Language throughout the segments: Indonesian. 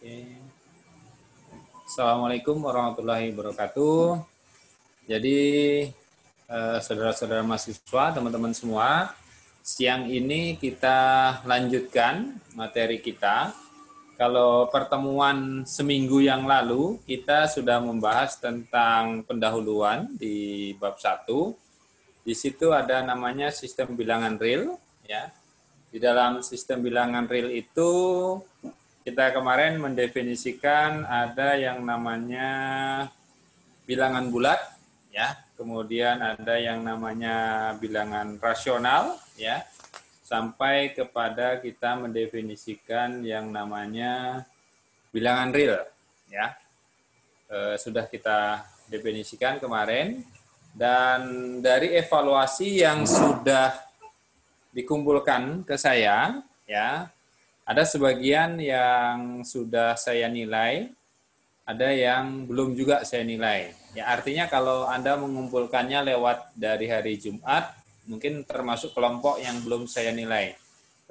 Oke. Assalamualaikum warahmatullahi wabarakatuh. Jadi, saudara-saudara mahasiswa, teman-teman semua, siang ini kita lanjutkan materi kita. Kalau pertemuan seminggu yang lalu, kita sudah membahas tentang pendahuluan di bab 1. Di situ ada namanya sistem bilangan real, ya. Di dalam sistem bilangan real itu kita kemarin mendefinisikan ada yang namanya bilangan bulat, ya. Kemudian ada yang namanya bilangan rasional, ya. Sampai kepada kita mendefinisikan yang namanya bilangan real, ya. Sudah kita definisikan kemarin, dan dari evaluasi yang sudah dikumpulkan ke saya, ya, ada sebagian yang sudah saya nilai, ada yang belum juga saya nilai. Ya, artinya kalau Anda mengumpulkannya lewat dari hari Jumat, mungkin termasuk kelompok yang belum saya nilai.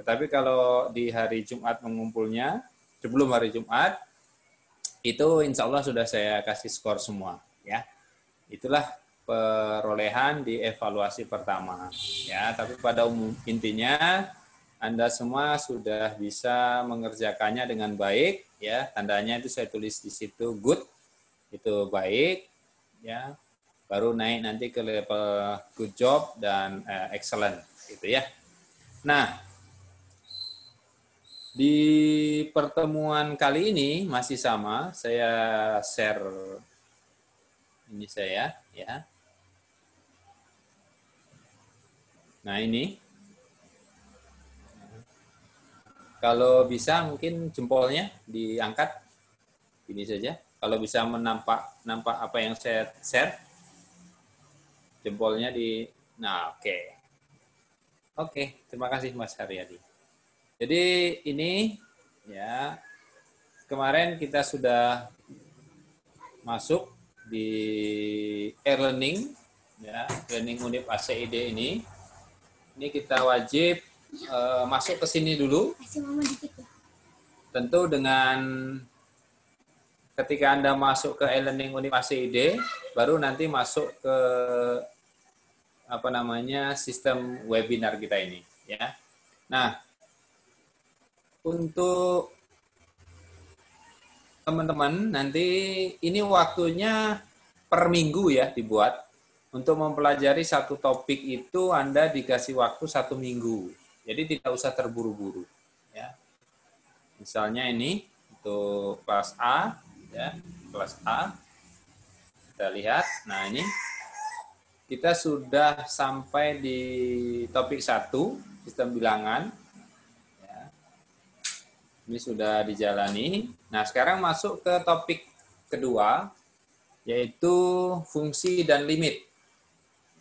Tetapi kalau di hari Jumat mengumpulnya, sebelum hari Jumat, itu insya Allah sudah saya kasih skor semua. Ya, itulah perolehan di evaluasi pertama. Ya, tapi pada intinya Anda semua sudah bisa mengerjakannya dengan baik, ya. Tandanya itu saya tulis di situ good, itu baik, ya. Baru naik nanti ke level good job dan excellent, gitu ya. Nah, di pertemuan kali ini masih sama, saya share ini saya, ya. Nah, ini. Kalau bisa mungkin jempolnya diangkat, ini saja. Kalau bisa nampak apa yang saya share, jempolnya di. Nah, oke, terima kasih Mas Haryadi. Jadi ini ya, kemarin kita sudah masuk di e-learning, ya, learning unit ACID ini. Ini kita wajib masuk ke sini dulu. Tentu dengan ketika Anda masuk ke e-learning unit ACID, baru nanti masuk ke sistem webinar kita ini, ya. Nah, untuk teman-teman nanti ini waktunya per minggu ya dibuat. Untuk mempelajari satu topik itu Anda dikasih waktu 1 minggu. Jadi tidak usah terburu-buru, ya. Misalnya ini untuk kelas A, ya, kelas A. Kita lihat. Nah, ini kita sudah sampai di topik 1, sistem bilangan. Ya. Ini sudah dijalani. Nah, sekarang masuk ke topik kedua, yaitu fungsi dan limit.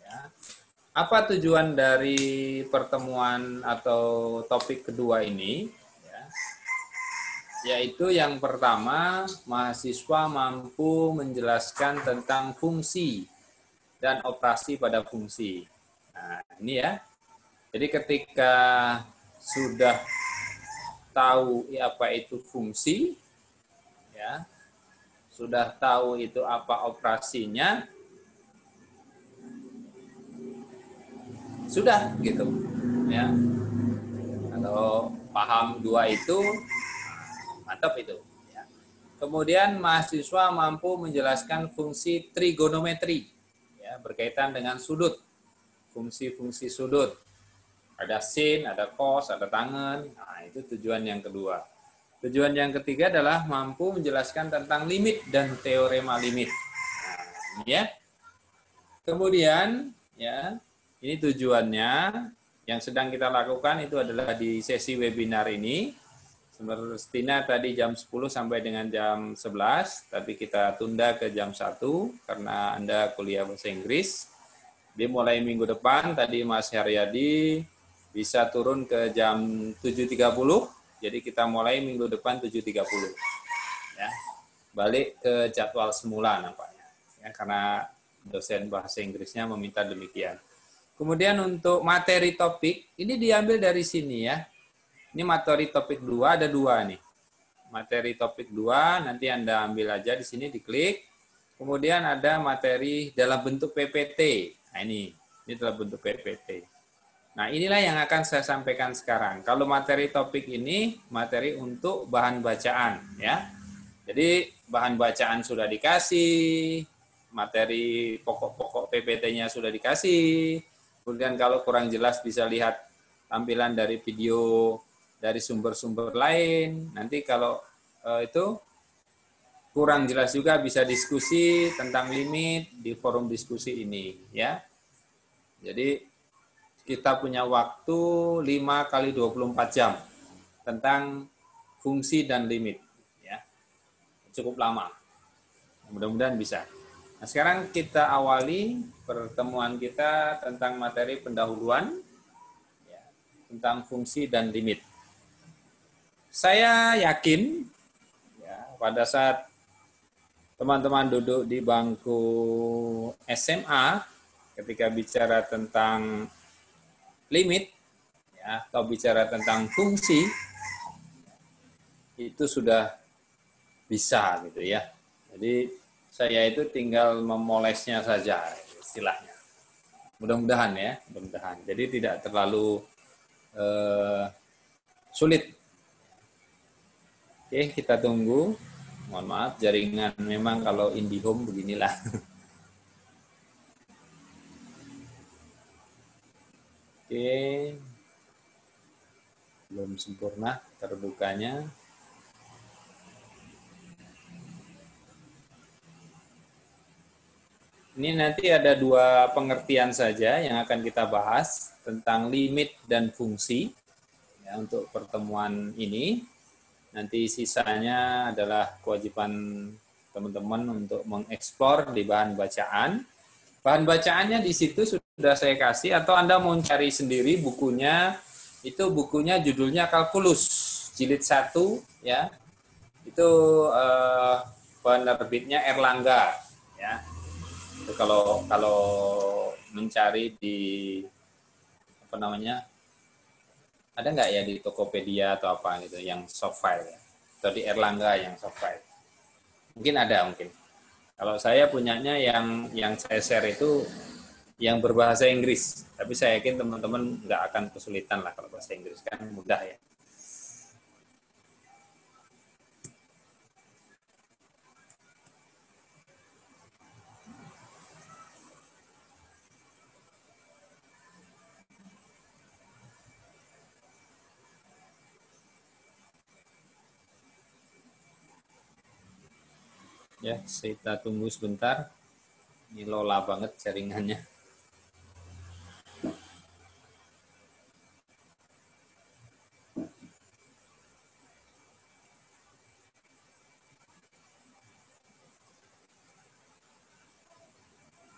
Ya. Apa tujuan dari pertemuan atau topik kedua ini? Ya. Yaitu yang pertama, mahasiswa mampu menjelaskan tentang fungsi dan operasi pada fungsi. Nah, ini ya. Jadi ketika sudah tahu apa itu fungsi, ya, sudah tahu itu apa operasinya, sudah gitu, ya. Kalau paham dua itu, mantap itu. Ya. Kemudian mahasiswa mampu menjelaskan fungsi trigonometri, ya, berkaitan dengan sudut, fungsi-fungsi sudut. Ada sin, ada cos, ada tangen. Nah, itu tujuan yang kedua. Tujuan yang ketiga adalah mampu menjelaskan tentang limit dan teorema limit. Nah, ya. Kemudian, ya, ini tujuannya yang sedang kita lakukan itu adalah di sesi webinar ini. Semestinya tadi jam 10 sampai dengan jam 11, tapi kita tunda ke jam 1 karena Anda kuliah bahasa Inggris. Jadi mulai minggu depan, tadi Mas Haryadi bisa turun ke jam 7.30, jadi kita mulai minggu depan 7.30. Ya, balik ke jadwal semula nampaknya, ya, karena dosen bahasa Inggrisnya meminta demikian. Kemudian untuk materi topik, ini diambil dari sini ya. Ini materi topik 2, ada 2 nih. materi topik 2, nanti Anda ambil aja di sini, diklik. Kemudian ada materi dalam bentuk PPT. Nah, ini dalam bentuk PPT. Nah, inilah yang akan saya sampaikan sekarang. Kalau materi topik ini, materi untuk bahan bacaan, ya. Jadi, bahan bacaan sudah dikasih, materi pokok-pokok PPT-nya sudah dikasih. Kemudian kalau kurang jelas bisa lihat tampilan dari video dari sumber-sumber lain. Nanti kalau itu kurang jelas juga bisa diskusi tentang limit di forum diskusi ini, ya. Jadi kita punya waktu 5 kali 24 jam tentang fungsi dan limit, ya. Cukup lama. Mudah-mudahan bisa. Nah, sekarang kita awali pertemuan kita tentang materi pendahuluan, ya, tentang fungsi dan limit. Saya yakin, ya, pada saat teman-teman duduk di bangku SMA, ketika bicara tentang limit, ya, atau bicara tentang fungsi, itu sudah bisa gitu ya. Jadi saya itu tinggal memolesnya saja istilahnya. Mudah-mudahan ya, mudah-mudahan. Jadi tidak terlalu sulit. Oke, kita tunggu. Mohon maaf, jaringan memang kalau IndiHome beginilah. Oke, belum sempurna terbukanya. Ini nanti ada 2 pengertian saja yang akan kita bahas tentang limit dan fungsi, ya, untuk pertemuan ini. Nanti sisanya adalah kewajiban teman-teman untuk mengeksplor di bahan bacaan. Bahan bacaannya di situ sudah saya kasih, atau Anda mau cari sendiri bukunya, itu bukunya judulnya Kalkulus, jilid 1, ya. Itu penerbitnya Erlangga, ya. Itu kalau mencari di apa namanya, ada nggak ya di Tokopedia atau apa gitu yang soft file, ya? Atau di Erlangga yang soft file? Mungkin ada, mungkin. Kalau saya punyanya yang saya share itu yang berbahasa Inggris, tapi saya yakin teman-teman nggak akan kesulitan lah, kalau bahasa Inggris kan mudah ya. Ya, kita tunggu sebentar. Ini lola banget jaringannya.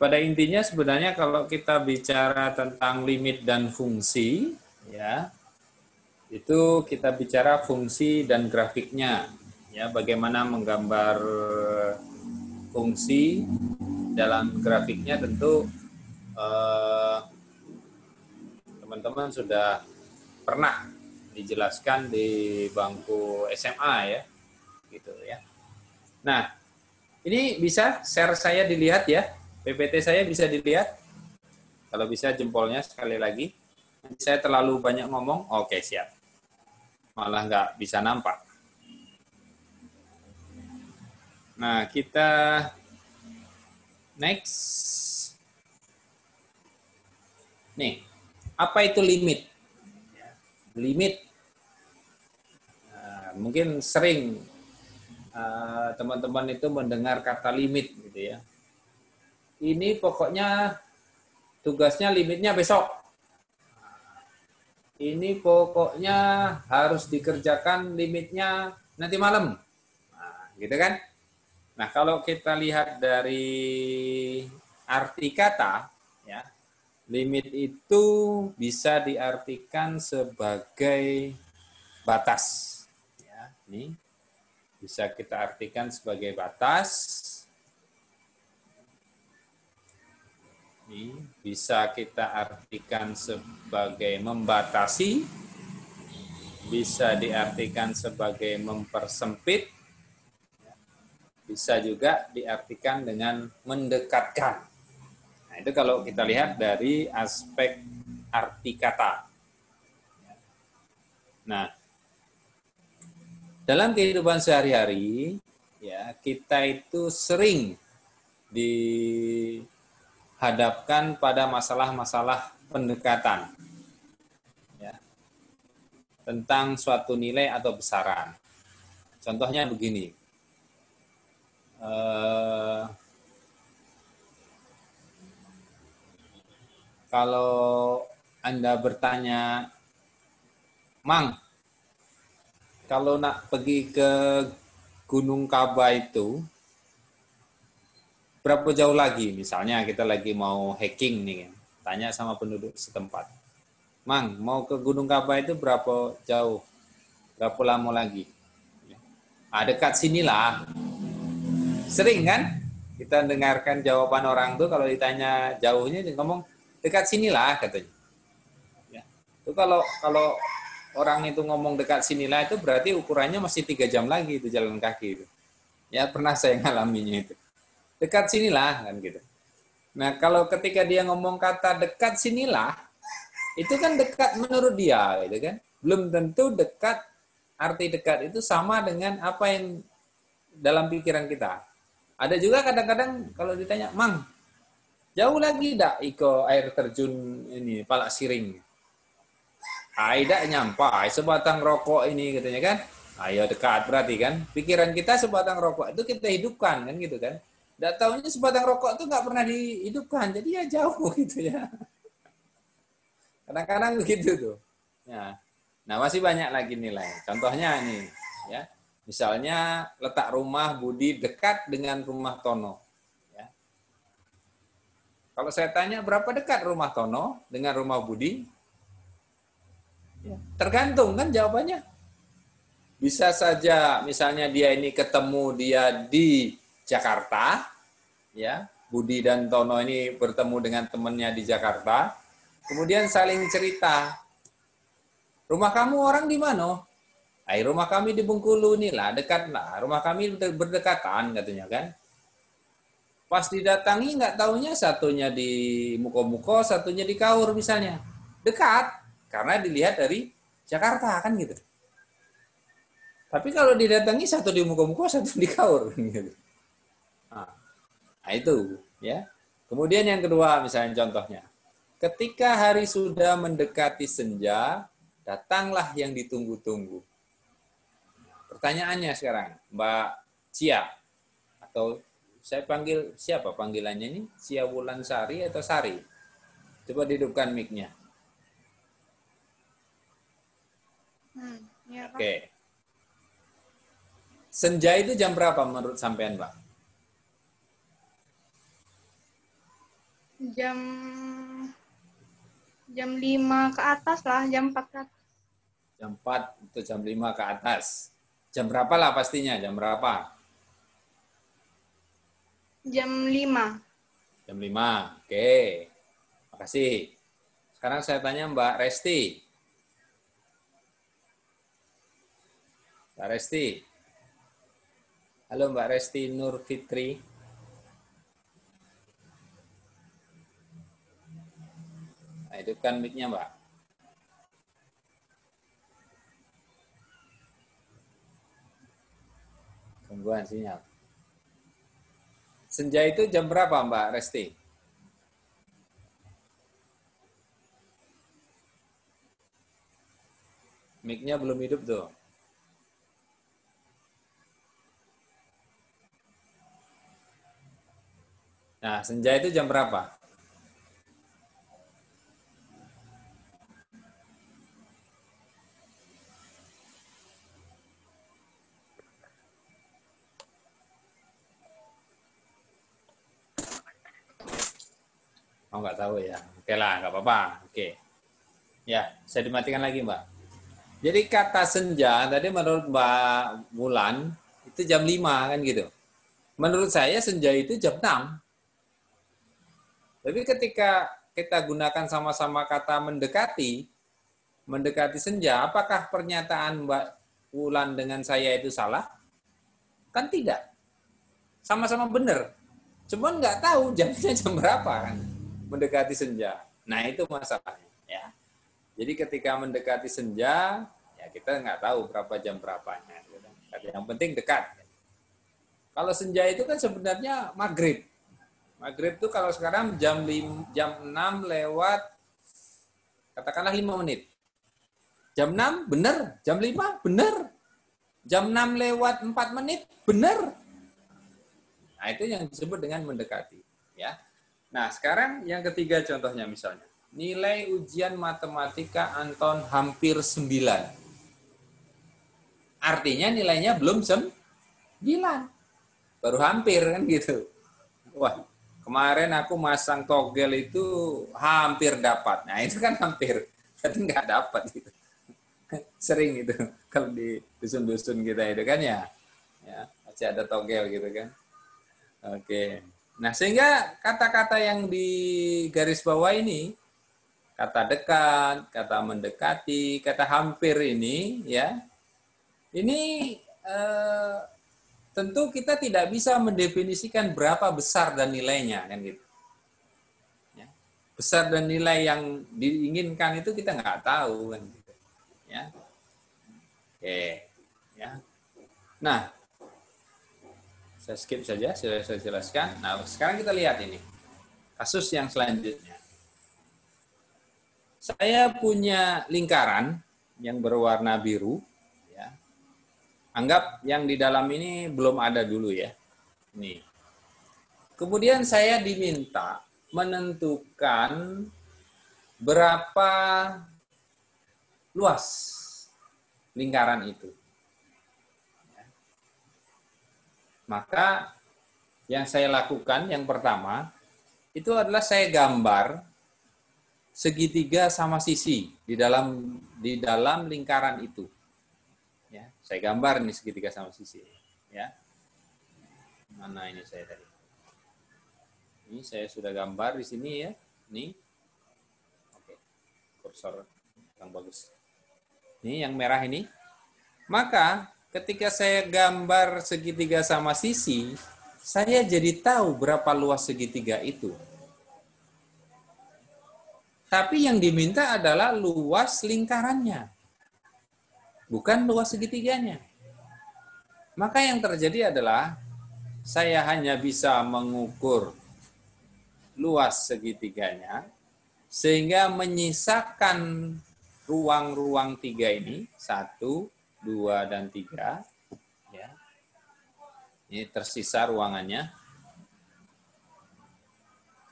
Pada intinya sebenarnya kalau kita bicara tentang limit dan fungsi, ya, itu kita bicara fungsi dan grafiknya, ya, bagaimana menggambar fungsi dalam grafiknya. Tentu teman-teman sudah pernah dijelaskan di bangku SMA, ya, gitu ya. Nah, ini bisa share saya dilihat ya, PPT saya bisa dilihat. Kalau bisa jempolnya sekali lagi. Saya terlalu banyak ngomong, oke, siap. Malah nggak bisa nampak. Nah, kita next. Nih, apa itu limit? Limit, mungkin sering teman-teman itu mendengar kata limit gitu ya. Ini pokoknya tugasnya limitnya besok. Ini pokoknya harus dikerjakan limitnya nanti malam. Nah, gitu kan? Nah, kalau kita lihat dari arti kata, ya, limit itu bisa diartikan sebagai batas. Ya, ini bisa kita artikan sebagai batas. Ini bisa kita artikan sebagai membatasi. bisa diartikan sebagai mempersempit, bisa juga diartikan dengan mendekatkan. Nah, itu kalau kita lihat dari aspek arti kata. Nah, dalam kehidupan sehari-hari, ya, kita itu sering dihadapkan pada masalah-masalah pendekatan, ya, tentang suatu nilai atau besaran. Contohnya begini, kalau Anda bertanya, Mang, kalau nak pergi ke Gunung Kaba itu, berapa jauh lagi? Misalnya kita lagi mau hiking nih, tanya sama penduduk setempat. Mang, mau ke Gunung Kaba itu berapa jauh? Berapa lama lagi? Ah, dekat sinilah. Sering kan kita dengarkan jawaban orang tuh kalau ditanya jauhnya, dia ngomong dekat sinilah katanya. Ya. Itu kalau orang itu ngomong dekat sinilah itu berarti ukurannya masih 3 jam lagi itu jalan kaki itu. Ya pernah saya ngalaminya itu. Dekat sinilah kan gitu. Nah kalau ketika dia ngomong kata dekat sinilah, itu kan dekat menurut dia gitu kan. Belum tentu dekat, arti dekat itu sama dengan apa yang dalam pikiran kita. Ada juga kadang-kadang kalau ditanya, Mang, jauh lagi dak iko air terjun ini Palak Siring? Tidak nyampai sebatang rokok ini katanya kan. Ayo dekat berarti kan. Pikiran kita sebatang rokok itu kita hidupkan kan gitu kan. Tidak tahunya sebatang rokok itu nggak pernah dihidupkan. Jadi ya jauh gitu ya. Kadang-kadang begitu tuh. Ya. Nah masih banyak lagi nilai. Contohnya nih ya. Misalnya letak rumah Budi dekat dengan rumah Tono. Ya. Kalau saya tanya berapa dekat rumah Tono dengan rumah Budi, ya, tergantung kan jawabannya. Bisa saja misalnya dia ini ketemu dia di Jakarta, ya Budi dan Tono ini bertemu dengan temannya di Jakarta, kemudian saling cerita, rumah kamu orang di mana? Rumah kami di Bengkulu nih lah, dekat lah. Rumah kami berdekatan katanya kan. Pas didatangi nggak taunya satunya di Muko-Muko, satunya di Kaur misalnya. Dekat, karena dilihat dari Jakarta kan gitu. Tapi kalau didatangi satu di Muko-Muko, satu di Kaur gitu. Nah itu ya. Kemudian yang kedua misalnya contohnya. Ketika hari sudah mendekati senja, datanglah yang ditunggu-tunggu. Pertanyaannya sekarang, Mbak Cia, atau saya panggil siapa panggilannya ini? Cia Wulansari atau Sari? Coba dihidupkan mic-nya. Ya, Pak. Oke. Senja itu jam berapa menurut sampean, Mbak? Jam 5 ke atas lah, jam 4 ke atas. Jam 4 atau jam 5 ke atas. Jam berapa lah pastinya? Jam berapa? Jam 5. Jam 5. Oke. Makasih. Sekarang saya tanya Mbak Resti. Mbak Resti. Halo Mbak Resti Nur Fitri. Nah, hidupkan mic-nya Mbak. Gangguan sinyal. Senja itu jam berapa Mbak Resti? Mic-nya belum hidup tuh. Nah, senja itu jam berapa? Oh, nggak tahu ya. Oke lah, nggak apa-apa. Oke. Ya, saya dimatikan lagi, Mbak. Jadi kata senja, tadi menurut Mbak Mulan, itu jam 5 kan gitu. Menurut saya senja itu jam 6. Tapi ketika kita gunakan sama-sama kata mendekati, mendekati senja, apakah pernyataan Mbak Wulan dengan saya itu salah? Kan tidak. Sama-sama benar. Cuman nggak tahu jamnya jam berapa kan. Mendekati senja. Nah, itu masalahnya. Ya. Jadi ketika mendekati senja, ya kita nggak tahu berapa jam berapanya. Yang penting dekat. Kalau senja itu kan sebenarnya maghrib. Maghrib itu kalau sekarang jam 6 lewat, katakanlah 5 menit. Jam 6, benar. Jam 5, benar. Jam 6 lewat 4 menit, benar. Nah, itu yang disebut dengan mendekati. Ya. Nah, sekarang yang ketiga contohnya misalnya. Nilai ujian matematika Anton hampir 9. Artinya nilainya belum 9. Baru hampir kan gitu. Wah, kemarin aku masang togel itu hampir dapat. Nah, itu kan hampir. Berarti nggak dapat gitu. Sering itu kalau di dusun-dusun kita itu kan ya masih ada togel gitu kan. Oke. Nah, sehingga kata-kata yang di garis bawah ini, kata dekat, kata mendekati, kata hampir ini ya. Ini tentu kita tidak bisa mendefinisikan berapa besar dan nilainya kan gitu. Ya. Besar dan nilai yang diinginkan itu kita nggak tahu kan gitu. Ya. Oke, ya. Nah, saya skip saja, sudah saya jelaskan. Nah, sekarang kita lihat ini. Kasus yang selanjutnya. Saya punya lingkaran yang berwarna biru. Ya. Anggap yang di dalam ini belum ada dulu ya. Nih. Kemudian saya diminta menentukan berapa luas lingkaran itu. Maka yang saya lakukan yang pertama itu adalah saya gambar segitiga sama sisi di dalam lingkaran itu. Ya, saya gambar nih segitiga sama sisi. Ya, mana ini saya tadi? Ini saya sudah gambar di sini ya. Nih, oke, kursor yang bagus. Ini yang merah ini. Maka ketika saya gambar segitiga sama sisi, saya jadi tahu berapa luas segitiga itu. Tapi yang diminta adalah luas lingkarannya, bukan luas segitiganya. Maka yang terjadi adalah saya hanya bisa mengukur luas segitiganya, sehingga menyisakan ruang-ruang 3 ini, 1, 2, dan 3. Ya. Ini tersisa ruangannya.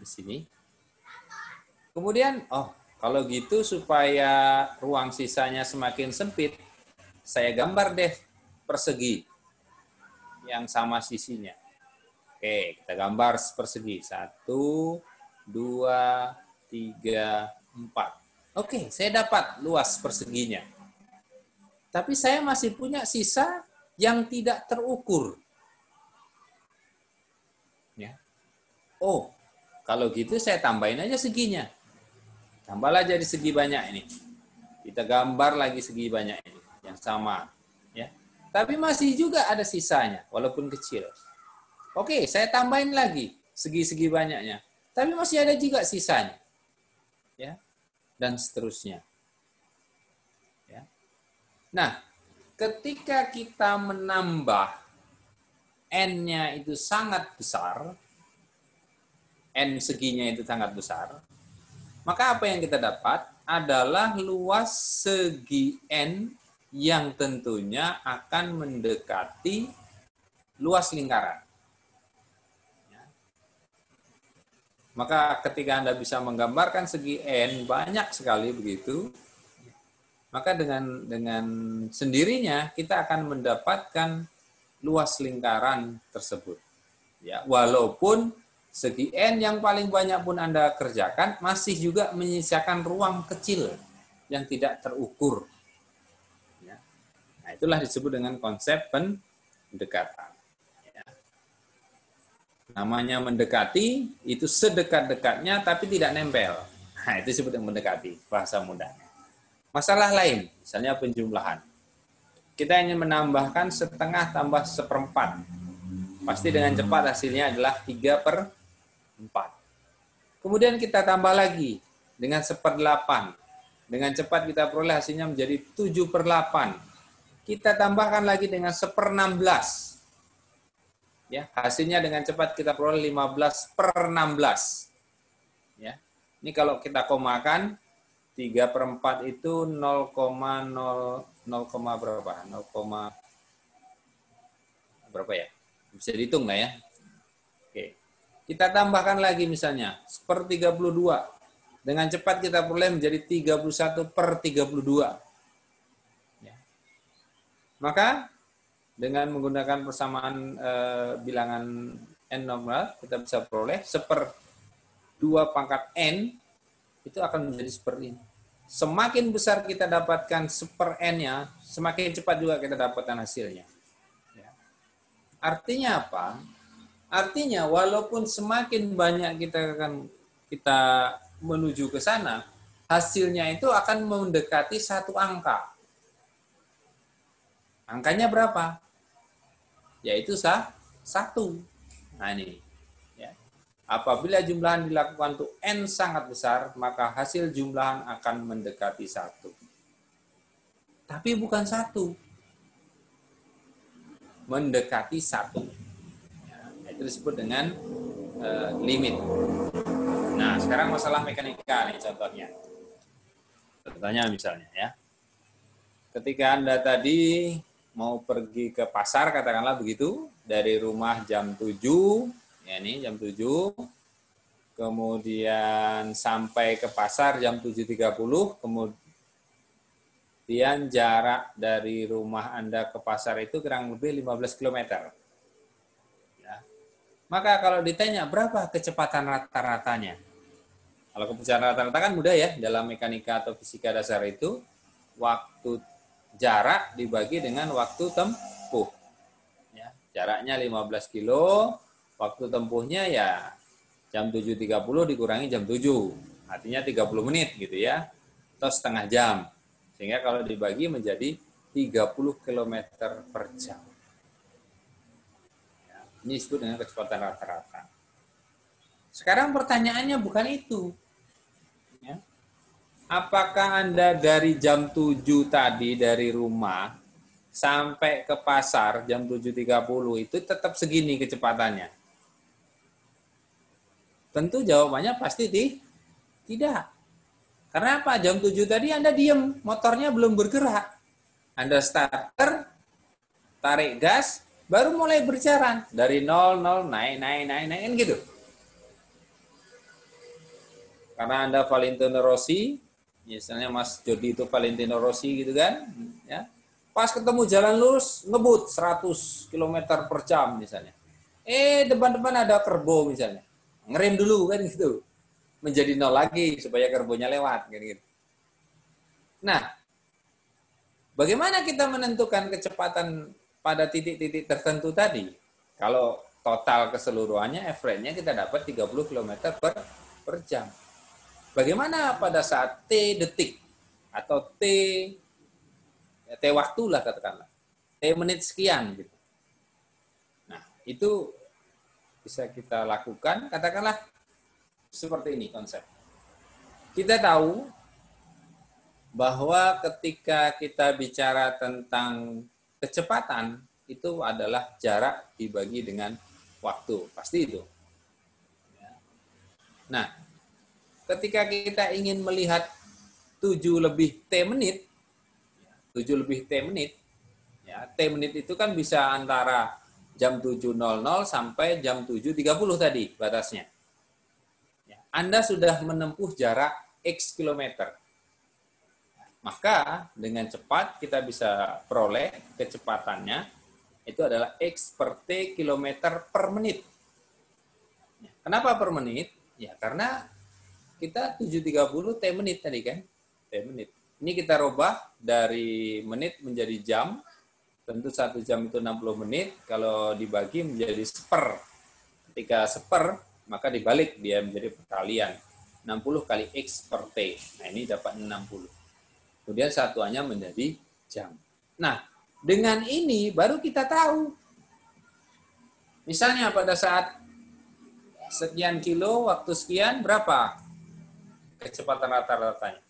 Di sini. Kemudian, kalau gitu supaya ruang sisanya semakin sempit, saya gambar deh persegi yang sama sisinya. Oke, kita gambar persegi. 1, 2, 3, 4. Oke, saya dapat luas perseginya. Tapi saya masih punya sisa yang tidak terukur. Ya. Kalau gitu saya tambahin aja seginya. Tambahlah jadi segi banyak ini. Kita gambar lagi segi banyak ini. Yang sama. Ya. Tapi masih juga ada sisanya, walaupun kecil. Oke, saya tambahin lagi segi-segi banyaknya. Tapi masih ada juga sisanya. Ya. Dan seterusnya. Ya. Nah, ketika kita menambah N-nya itu sangat besar, N seginya itu sangat besar, maka apa yang kita dapat adalah luas segi N yang tentunya akan mendekati luas lingkaran. Maka ketika Anda bisa menggambarkan segi N banyak sekali begitu, maka dengan sendirinya kita akan mendapatkan luas lingkaran tersebut. Ya, walaupun segi N yang paling banyak pun Anda kerjakan, masih juga menyisakan ruang kecil yang tidak terukur. Ya. Nah, itulah disebut dengan konsep pendekatan. Namanya mendekati, itu sedekat-dekatnya tapi tidak nempel. Nah, itu disebut yang mendekati, bahasa mudahnya. masalah lain, misalnya penjumlahan. Kita ingin menambahkan setengah tambah seperempat. Pasti dengan cepat hasilnya adalah 3/4. Kemudian kita tambah lagi dengan 1/8. Dengan cepat kita peroleh hasilnya menjadi 7/8. Kita tambahkan lagi dengan 1/16. Ya, hasilnya dengan cepat kita peroleh 15/16. Ya. Ini kalau kita komakan 3/4 itu 0,0 berapa? 0, berapa ya? Bisa dihitung lah ya. Oke. Kita tambahkan lagi misalnya 1/32. Dengan cepat kita peroleh menjadi 31/32. Ya. Maka dengan menggunakan persamaan bilangan n normal, kita bisa peroleh 1/2 itu akan menjadi seperti ini. Semakin besar kita dapatkan 1/n-nya, semakin cepat juga kita dapatkan hasilnya. Ya. Artinya apa? Artinya walaupun semakin banyak kita menuju ke sana, hasilnya itu akan mendekati satu angka. Angkanya berapa? Yaitu 1. Nah ini. Apabila jumlahan dilakukan untuk n sangat besar, maka hasil jumlahan akan mendekati 1. Tapi bukan 1. Mendekati 1. Ya, itu disebut dengan limit. Nah, sekarang masalah mekanika nih contohnya. Contohnya misalnya ya. Ketika Anda tadi mau pergi ke pasar, katakanlah begitu, dari rumah jam 7, ya ini jam 7, kemudian sampai ke pasar jam 7.30, kemudian jarak dari rumah Anda ke pasar itu kurang lebih 15 km. Ya. Maka kalau ditanya berapa kecepatan rata-ratanya? Kalau kecepatan rata-rata kan mudah ya, dalam mekanika atau fisika dasar itu, waktu jarak dibagi dengan waktu tempuh. Ya, jaraknya 15 kilo, waktu tempuhnya ya jam 7.30 dikurangi jam 7. Artinya 30 menit gitu ya. Atau setengah jam. Sehingga kalau dibagi menjadi 30 km per jam. Ya, ini disebut dengan kecepatan rata-rata. Sekarang pertanyaannya bukan itu. Ya. Apakah Anda dari jam 7 tadi dari rumah sampai ke pasar jam 7.30 itu tetap segini kecepatannya? Tentu jawabannya pasti tidak. Karena apa? Jam 7 tadi Anda diem, motornya belum bergerak. Anda starter, tarik gas, baru mulai berjalan. Dari 0, naik, gitu. Karena Anda Valentino Rossi, misalnya Mas Jody itu Valentino Rossi gitu kan, ya. Pas ketemu jalan lurus, ngebut 100 km per jam misalnya. Depan-depan ada kerbau misalnya. Ngerem dulu kan gitu. Menjadi 0 lagi supaya kerbonya lewat kan gitu. Nah, bagaimana kita menentukan kecepatan pada titik-titik tertentu tadi? Kalau total keseluruhannya average-nya kita dapat 30 km per jam. Bagaimana pada saat T detik atau T waktu lah katakanlah. T menit sekian gitu. Nah, itu bisa kita lakukan, katakanlah seperti ini konsep. Kita tahu bahwa ketika kita bicara tentang kecepatan, itu adalah jarak dibagi dengan waktu. Pasti itu. Nah, ketika kita ingin melihat 7 lebih T menit, 7 lebih T menit, ya, T menit itu kan bisa antara jam 7.00 sampai jam 7.30 tadi batasnya. Ya, Anda sudah menempuh jarak X kilometer. Maka dengan cepat kita bisa peroleh kecepatannya itu adalah X per T kilometer per menit. Kenapa per menit? Ya karena kita 7.30 T menit tadi kan. T menit. Ini kita rubah dari menit menjadi jam. Tentu 1 jam itu 60 menit, kalau dibagi menjadi seper. Ketika seper, maka dibalik dia menjadi perkalian. 60 kali X per T. Nah ini dapat 60. kemudian satuannya menjadi jam. Nah, dengan ini baru kita tahu. Misalnya pada saat sekian kilo, waktu sekian, berapa kecepatan rata-ratanya?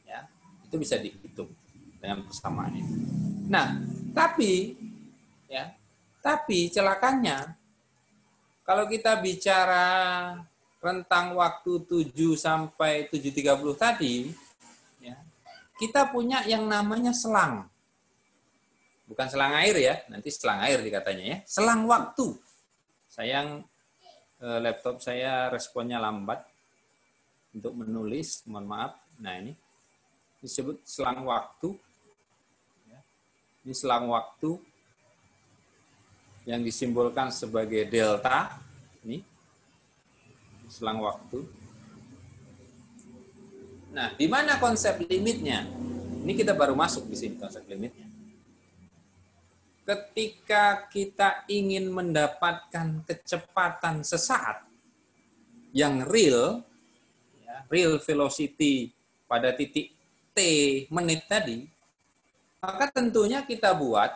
Ya, itu bisa dihitung dengan persamaan ini. Nah, tapi celakanya kalau kita bicara rentang waktu 7 sampai 7.30 tadi, ya, kita punya yang namanya selang. Bukan selang air ya, nanti selang air dikatanya ya. Selang waktu. Sayang laptop saya responnya lambat untuk menulis, mohon maaf. Nah ini disebut selang waktu. Ini selang waktu yang disimbolkan sebagai delta. Ini selang waktu. Nah, di mana konsep limitnya? Ini kita baru masuk di sini konsep limitnya. Ketika kita ingin mendapatkan kecepatan sesaat yang real, real velocity pada titik T menit tadi, maka tentunya kita buat,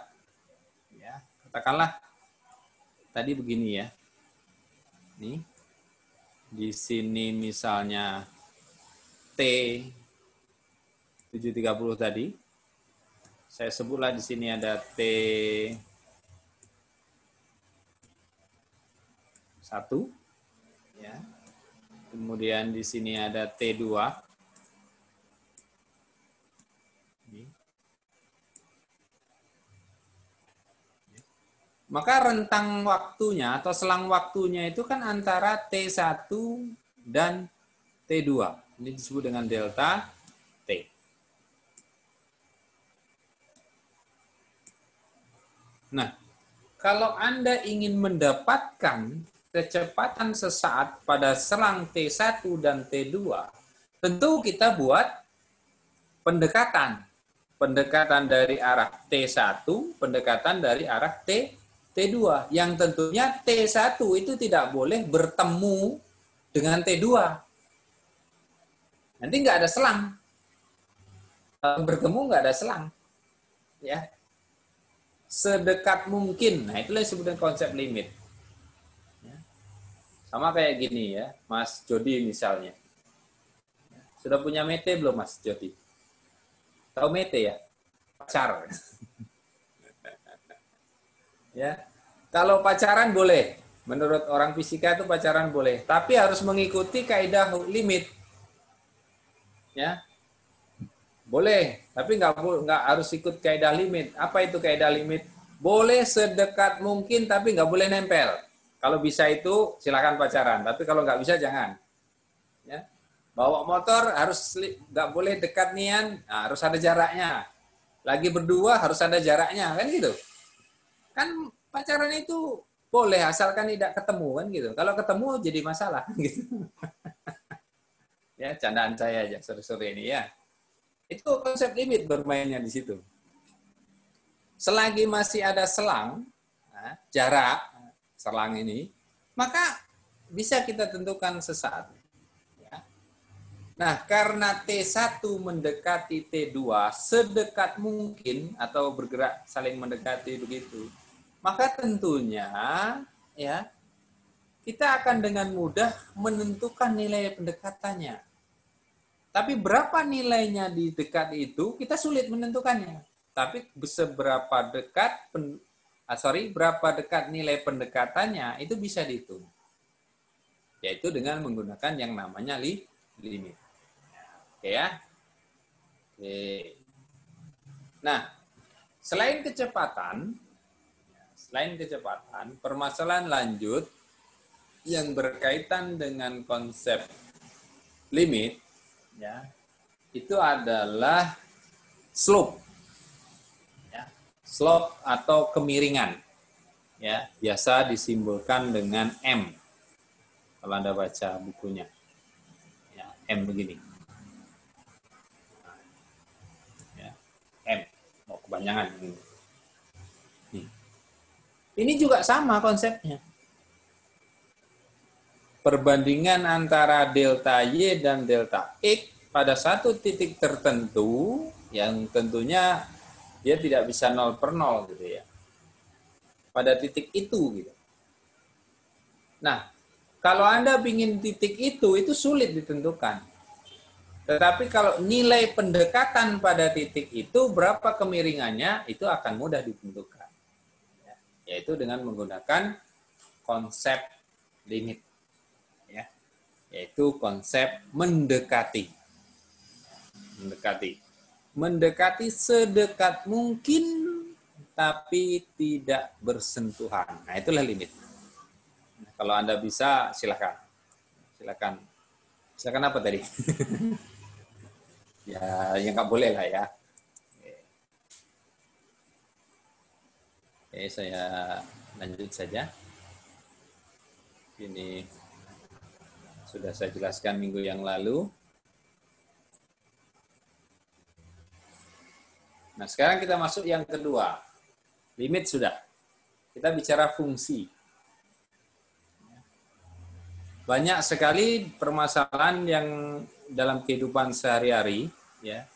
ya, katakanlah tadi begini ya. Nih, di sini misalnya T 7.30 tadi. Saya sebutlah di sini ada T1, ya. Kemudian di sini ada T2. Maka rentang waktunya atau selang waktunya itu kan antara T1 dan T2. Ini disebut dengan delta T. Nah, kalau Anda ingin mendapatkan kecepatan sesaat pada selang T1 dan T2, tentu kita buat pendekatan. Pendekatan dari arah T1, pendekatan dari arah T2. Yang tentunya T1 itu tidak boleh bertemu dengan T2. Nanti nggak ada selang. Kalau bertemu nggak ada selang. Ya. Sedekat mungkin. Nah, itulah yang disebut konsep limit. Ya. Sama kayak gini ya, Mas Jody misalnya. Sudah punya mete belum Mas Jody? Tahu mete ya? Pacar. Ya. Kalau pacaran boleh. Menurut orang fisika itu pacaran boleh, tapi harus mengikuti kaidah limit. Ya. Boleh, tapi nggak harus ikut kaidah limit. Apa itu kaidah limit? Boleh sedekat mungkin, tapi nggak boleh nempel. Kalau bisa itu silakan pacaran, tapi kalau nggak bisa jangan. Ya. Bawa motor harus nggak boleh dekat nian, nah, harus ada jaraknya. Lagi berdua harus ada jaraknya, kan gitu. Kan pacaran itu boleh asalkan tidak ketemu, kan gitu. Kalau ketemu jadi masalah, gitu. Ya, candaan saya aja sore-sore ini ya. Itu konsep limit bermainnya di situ. Selagi masih ada selang, nah, jarak selang ini, maka bisa kita tentukan sesaat. Ya. Nah, karena T1 mendekati T2 sedekat mungkin atau bergerak saling mendekati begitu, maka tentunya ya kita akan dengan mudah menentukan nilai pendekatannya. Tapi berapa nilainya di dekat itu kita sulit menentukannya. Tapi seberapa dekat berapa dekat nilai pendekatannya itu bisa dihitung. Yaitu dengan menggunakan yang namanya limit. Oke ya. Oke. Nah, selain kecepatan, permasalahan lanjut yang berkaitan dengan konsep limit, ya, itu adalah slope, ya, slope atau kemiringan, ya, biasa disimbolkan dengan M. Kalau Anda baca bukunya, ya, M begini, ya, M, mau kepanjangan ini. Ini juga sama konsepnya. Perbandingan antara delta Y dan delta X pada satu titik tertentu yang tentunya dia tidak bisa 0/0 gitu ya. Pada titik itu gitu. Nah, kalau Anda ingin titik itu sulit ditentukan. Tetapi kalau nilai pendekatan pada titik itu berapa kemiringannya, itu akan mudah ditentukan. Yaitu dengan menggunakan konsep limit. Ya. Yaitu konsep mendekati. Mendekati sedekat mungkin tapi tidak bersentuhan. Nah, itulah limit. Nah, kalau Anda bisa, silakan. Silakan apa tadi? Ya, yang nggak boleh lah ya. Oke, saya lanjut saja. Ini sudah saya jelaskan minggu yang lalu. Nah, sekarang kita masuk yang kedua. Limit sudah. Kita bicara fungsi. Banyak sekali permasalahan yang dalam kehidupan sehari-hari, ya,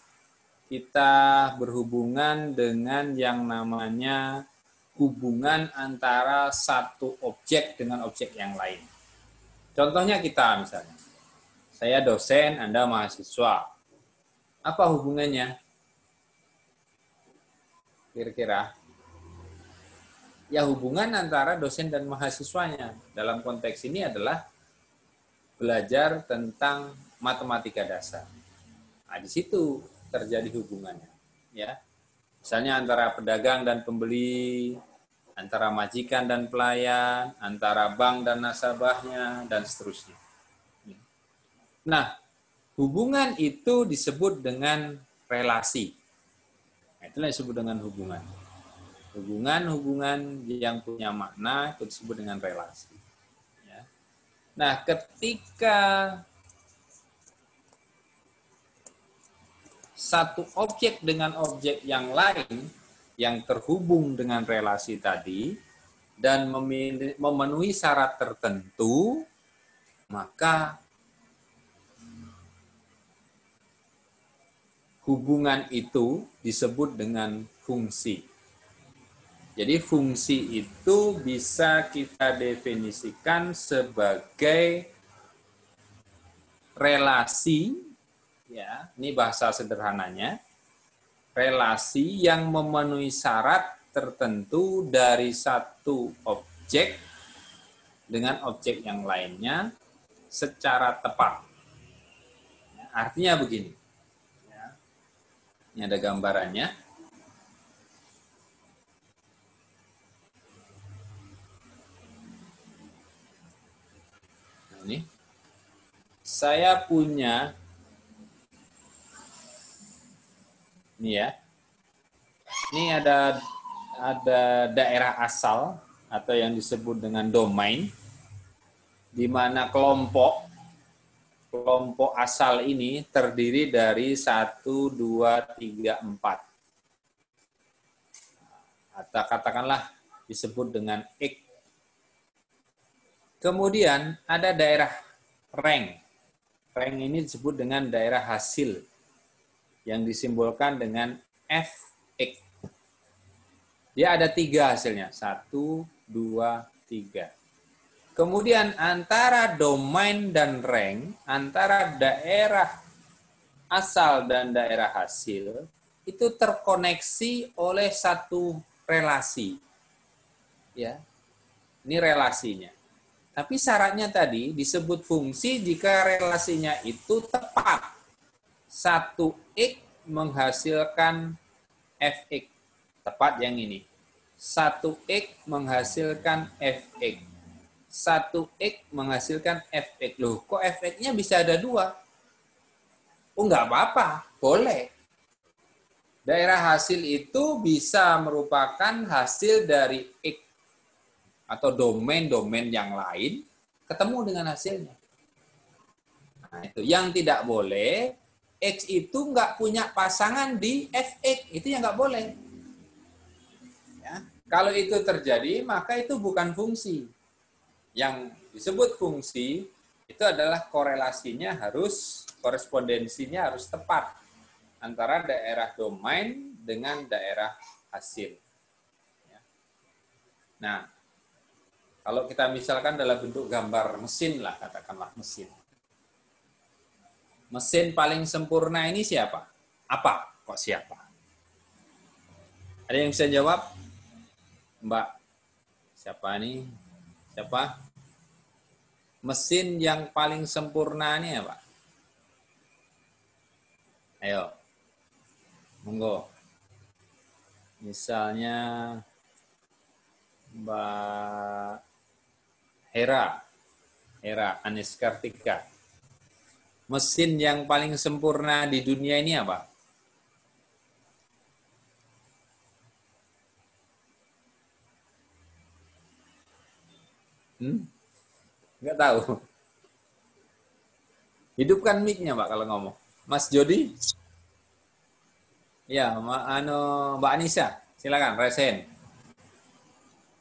kita berhubungan dengan yang namanya hubungan antara satu objek dengan objek yang lain. Contohnya kita misalnya, saya dosen, Anda mahasiswa. Apa hubungannya? Kira-kira? Ya, hubungan antara dosen dan mahasiswanya dalam konteks ini adalah belajar tentang matematika dasar. Nah, di situ terjadi hubungannya, ya. Misalnya antara pedagang dan pembeli, antara majikan dan pelayan, antara bank dan nasabahnya, dan seterusnya. Nah, hubungan itu disebut dengan relasi. Nah, itulah yang disebut dengan hubungan. Hubungan-hubungan yang punya makna itu disebut dengan relasi. Ya. Nah, ketika satu objek dengan objek yang lain yang terhubung dengan relasi tadi dan memenuhi syarat tertentu, maka hubungan itu disebut dengan fungsi. Jadi fungsi itu bisa kita definisikan sebagai relasi, ya, ini bahasa sederhananya, relasi yang memenuhi syarat tertentu dari satu objek dengan objek yang lainnya secara tepat. Artinya begini, ya, ini ada gambarannya. Nah, ini saya punya ini ya. Ini ada daerah asal atau yang disebut dengan domain, di mana kelompok asal ini terdiri dari 1, 2, 3, 4. Atau katakanlah disebut dengan X. Kemudian ada daerah rank. Rank ini disebut dengan daerah hasil yang disimbolkan dengan Fx. Dia ada 3 hasilnya. 1, 2, 3. Kemudian antara domain dan rank, antara daerah asal dan daerah hasil, itu terkoneksi oleh satu relasi. Ya, ini relasinya. Tapi syaratnya tadi disebut fungsi jika relasinya itu tepat. 1x menghasilkan fx. Tepat yang ini. 1x menghasilkan fx. 1x menghasilkan fx. Loh, kok fx-nya bisa ada 2? Oh, enggak apa-apa. Boleh. Daerah hasil itu bisa merupakan hasil dari x atau domain-domain yang lain ketemu dengan hasilnya. Nah, itu yang tidak boleh. X itu nggak punya pasangan di Fx, itu yang nggak boleh. Ya. Kalau itu terjadi, maka itu bukan fungsi. Yang disebut fungsi itu adalah korespondensinya harus tepat antara daerah domain dengan daerah hasil. Nah, kalau kita misalkan dalam bentuk gambar mesin lah, katakanlah mesin. Mesin paling sempurna ini siapa? Apa? Kok siapa? Ada yang bisa jawab? Mbak, siapa nih? Siapa? Mesin yang paling sempurna ini apa? Ayo. Monggo. Misalnya Mbak Hera Aniskartika. Mesin yang paling sempurna di dunia ini apa? Nggak tahu. Hidupkan mic-nya, Pak, kalau ngomong. Mas Jody? Ya, Mbak Anissa, silakan, resen.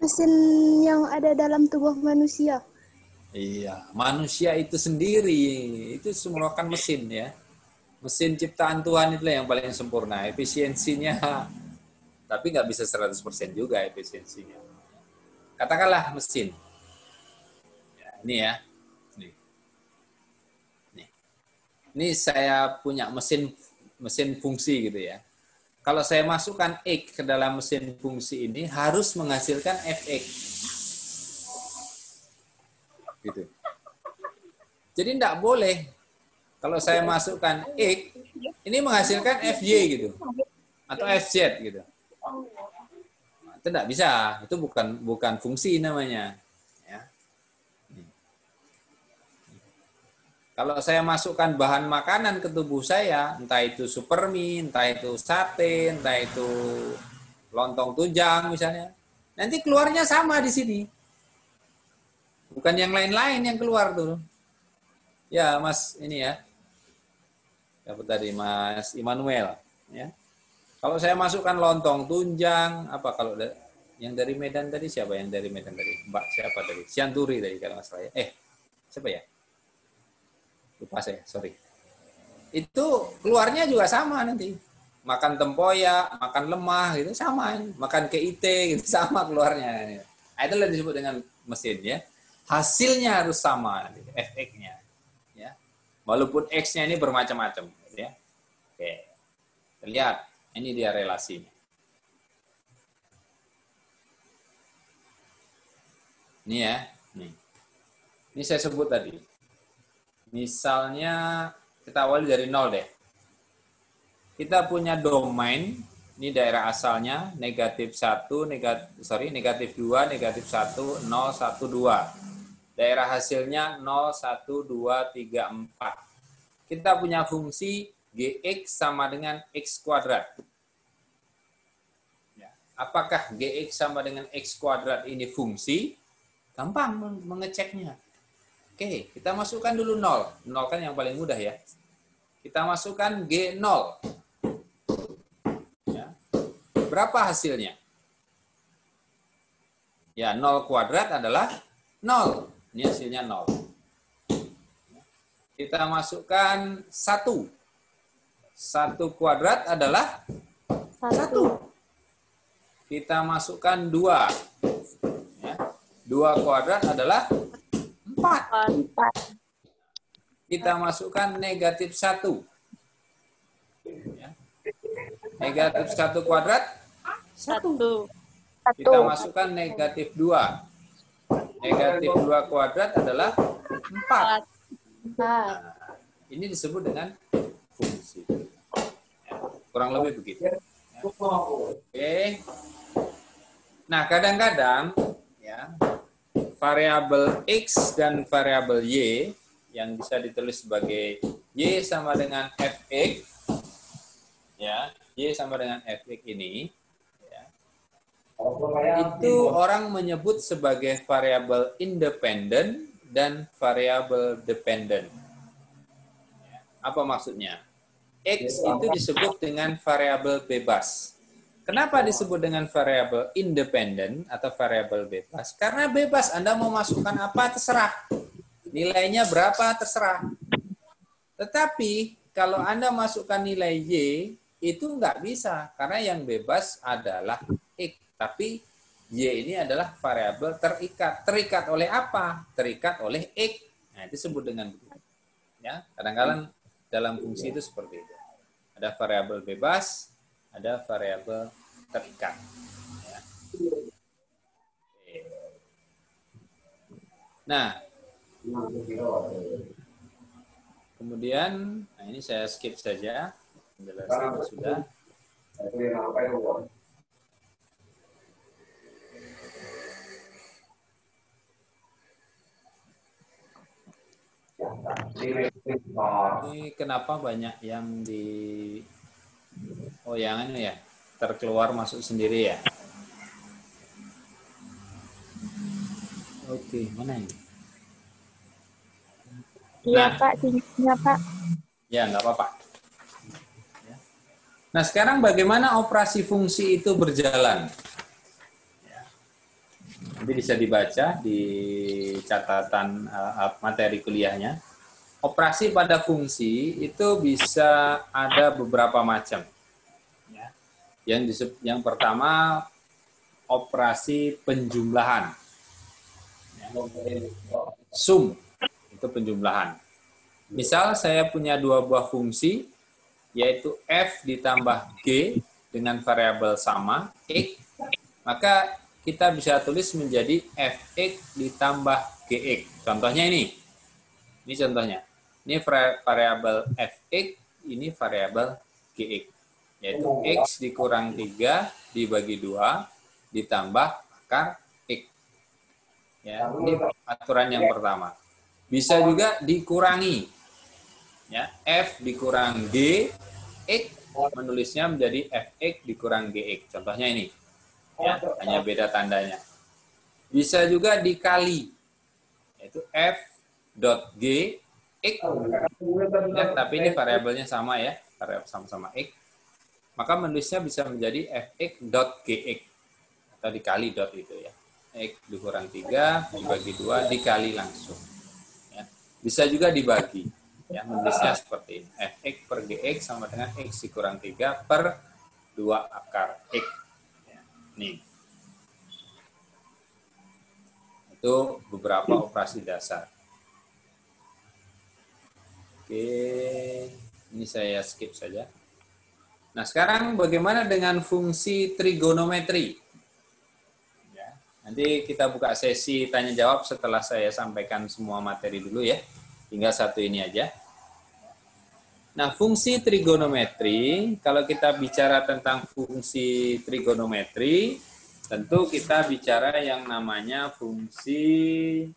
Mesin yang ada dalam tubuh manusia. Iya, manusia itu sendiri, itu semua kan mesin ya. Mesin ciptaan Tuhan itulah yang paling sempurna. Efisiensinya, tapi nggak bisa 100% juga efisiensinya. Katakanlah mesin. Ini ya, ini saya punya mesin fungsi gitu ya. Kalau saya masukkan X ke dalam mesin fungsi ini harus menghasilkan Fx, gitu. Jadi tidak boleh kalau saya masukkan X ini menghasilkan Fy gitu atau Fz gitu. Itu tidak bisa, itu bukan fungsi namanya. Kalau saya masukkan bahan makanan ke tubuh saya, entah itu supermi, entah itu sate, entah itu lontong tunjang misalnya, nanti keluarnya sama di sini. Bukan yang lain-lain yang keluar tuh. Ya, Mas ini ya. Apa tadi, Mas Immanuel, ya. Kalau saya masukkan lontong tunjang, apa kalau yang dari Medan tadi siapa yang dari Medan tadi? Mbak siapa tadi? Sianturi tadi kalau nggak salah ya. Siapa ya? Lupa saya, sorry. Itu keluarnya juga sama nanti. Makan tempoyak, makan lemah gitu sama. Makan KIT gitu sama keluarnya. Nah, itu yang disebut dengan mesin ya. Hasilnya harus sama nanti, Fx-nya ya. Walaupun X-nya ini bermacam-macam ya. Oke. Lihat, ini dia relasinya. Ini ya, nih. Ini saya sebut tadi. Misalnya kita awali dari 0 deh. Kita punya domain, ini daerah asalnya, negatif 2, negatif 1, 0, 1, 2. Daerah hasilnya 0, 1, 2, 3, 4. Kita punya fungsi Gx sama dengan X kuadrat. Apakah Gx sama dengan X kuadrat ini fungsi? Gampang mengeceknya. Oke, kita masukkan dulu 0. 0 kan yang paling mudah ya. Kita masukkan G0. Ya. Berapa hasilnya? Ya, 0 kuadrat adalah 0. Ini hasilnya 0. Kita masukkan 1. 1 kuadrat adalah 1. Kita masukkan 2. Ya. 2 kuadrat adalah 4. Kita masukkan negatif 1. Ya. Negatif 1 kuadrat 1. Kita masukkan negatif 2. Negatif 2 kuadrat adalah 4. Nah, ini disebut dengan fungsi. Ya, kurang lebih begitu. Ya. Oke. Nah, kadang-kadang ya variabel X dan variabel Y yang bisa ditulis sebagai Y sama dengan Fx, ya, Y sama dengan Fx ini, ya, itu orang menyebut sebagai variabel independen dan variabel dependen. Apa maksudnya? X itu disebut dengan variabel bebas. Kenapa disebut dengan variabel independen atau variabel bebas? Karena bebas, Anda mau masukkan apa terserah. Nilainya berapa terserah. Tetapi kalau Anda masukkan nilai Y, itu nggak bisa. Karena yang bebas adalah X. Tapi Y ini adalah variabel terikat. Terikat oleh apa? Terikat oleh X. Nah, itu disebut dengan begitu. Ya, kadang-kadang dalam fungsi itu seperti itu. Ada variabel bebas, ada variabel terikat. Ya. Nah, kemudian, nah ini saya skip saja. Penjelasannya sudah. Ini kenapa banyak yang oh yang ini ya, terkeluar masuk sendiri ya? Oke, mana ini? Iya, Nah. Pak, tingginya, Pak. Ya, nggak apa-apa. Nah, sekarang bagaimana operasi fungsi itu berjalan? Nanti bisa dibaca di catatan materi kuliahnya. Operasi pada fungsi itu bisa ada beberapa macam. Ya. Yang pertama, operasi penjumlahan. Ya. Sum, itu penjumlahan. Misal saya punya dua buah fungsi, yaitu f ditambah g dengan variabel sama, x, maka kita bisa tulis menjadi fx ditambah gx. Contohnya ini. Ini contohnya. Ini variabel fx, ini variabel gx. Yaitu x dikurang 3 dibagi 2 ditambah akar x. Ya, ini aturan yang pertama. Bisa juga dikurangi. Ya, f dikurang g, x menulisnya menjadi fx dikurang gx. Contohnya ini. Ya, hanya beda tandanya. Bisa juga dikali, yaitu f dot g x. Ya, tapi ini variabelnya sama ya, variabel sama-sama x. Maka menulisnya bisa menjadi fx dot gx atau dikali dot itu ya. X dikurang 3 dibagi 2 dikali langsung. Ya. Bisa juga dibagi. Ya, menulisnya seperti ini. Fx per gx sama dengan x dikurang 3 per 2 akar x. Ya. Nih. Itu beberapa operasi dasar. Oke, ini saya skip saja. Nah, sekarang bagaimana dengan fungsi trigonometri? Ya, nanti kita buka sesi tanya-jawab setelah saya sampaikan semua materi dulu ya. Tinggal satu ini aja. Nah, fungsi trigonometri, kalau kita bicara tentang fungsi trigonometri, tentu kita bicara yang namanya fungsi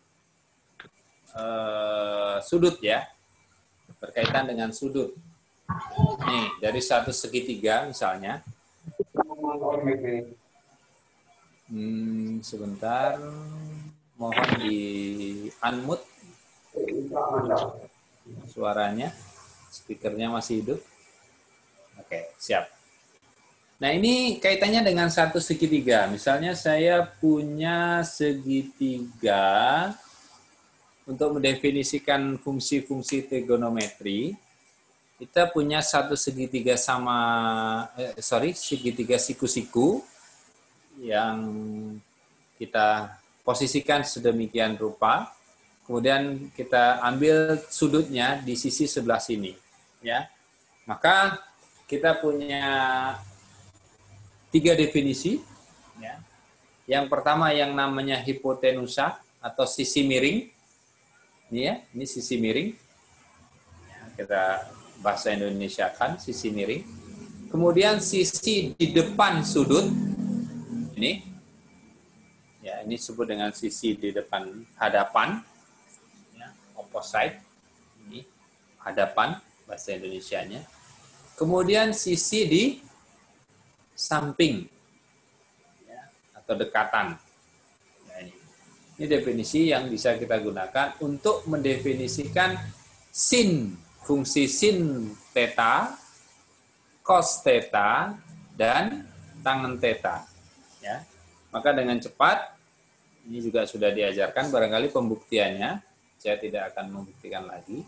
sudut ya, berkaitan dengan sudut. Nih, dari satu segitiga misalnya. Sebentar, mohon di unmute suaranya. Speakernya masih hidup. Oke, siap. Nah, ini kaitannya dengan satu segitiga. Misalnya saya punya segitiga untuk mendefinisikan fungsi-fungsi trigonometri. Kita punya satu segitiga segitiga siku-siku yang kita posisikan sedemikian rupa. Kemudian kita ambil sudutnya di sisi sebelah sini. Ya, maka kita punya 3 definisi. Ya. Yang pertama yang namanya hipotenusa atau sisi miring. Ini ya, ini sisi miring. Ya, kita bahasa Indonesia kan sisi miring. Kemudian sisi di depan sudut. Ini. Ya, ini disebut dengan sisi di depan hadapan. Ya, opposite. Ini hadapan bahasa Indonesianya. Kemudian sisi di samping ya, atau dekatan. Ya, ini definisi yang bisa kita gunakan untuk mendefinisikan sin, fungsi sin theta, cos theta, dan tangen theta. Ya. Maka dengan cepat, ini juga sudah diajarkan barangkali pembuktiannya. Saya tidak akan membuktikan lagi.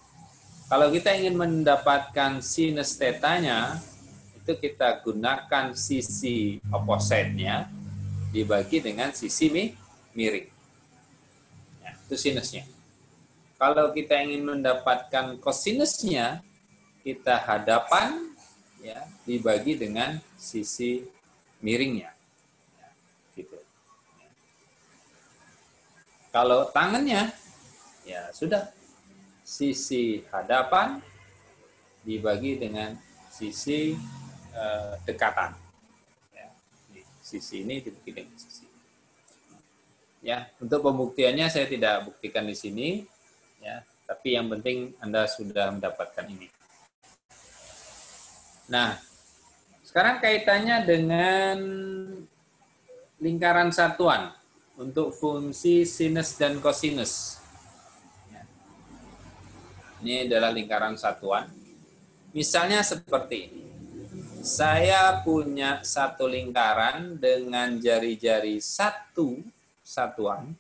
Kalau kita ingin mendapatkan sinus tetanya, itu kita gunakan sisi opposite-nya dibagi dengan sisi miring. Ya, itu sinusnya. Kalau kita ingin mendapatkan kosinusnya, kita hadapan ya dibagi dengan sisi miringnya. Ya, gitu. Ya. Kalau tangannya, ya sudah sisi hadapan dibagi dengan sisi dekatan. Ya, sisi ini dibagi dengan sisi. Ya, untuk pembuktiannya saya tidak buktikan di sini. Ya, tapi yang penting Anda sudah mendapatkan ini. Nah, sekarang kaitannya dengan lingkaran satuan untuk fungsi sinus dan kosinus. Ya. Ini adalah lingkaran satuan. Misalnya seperti ini. Saya punya satu lingkaran dengan jari-jari satuan.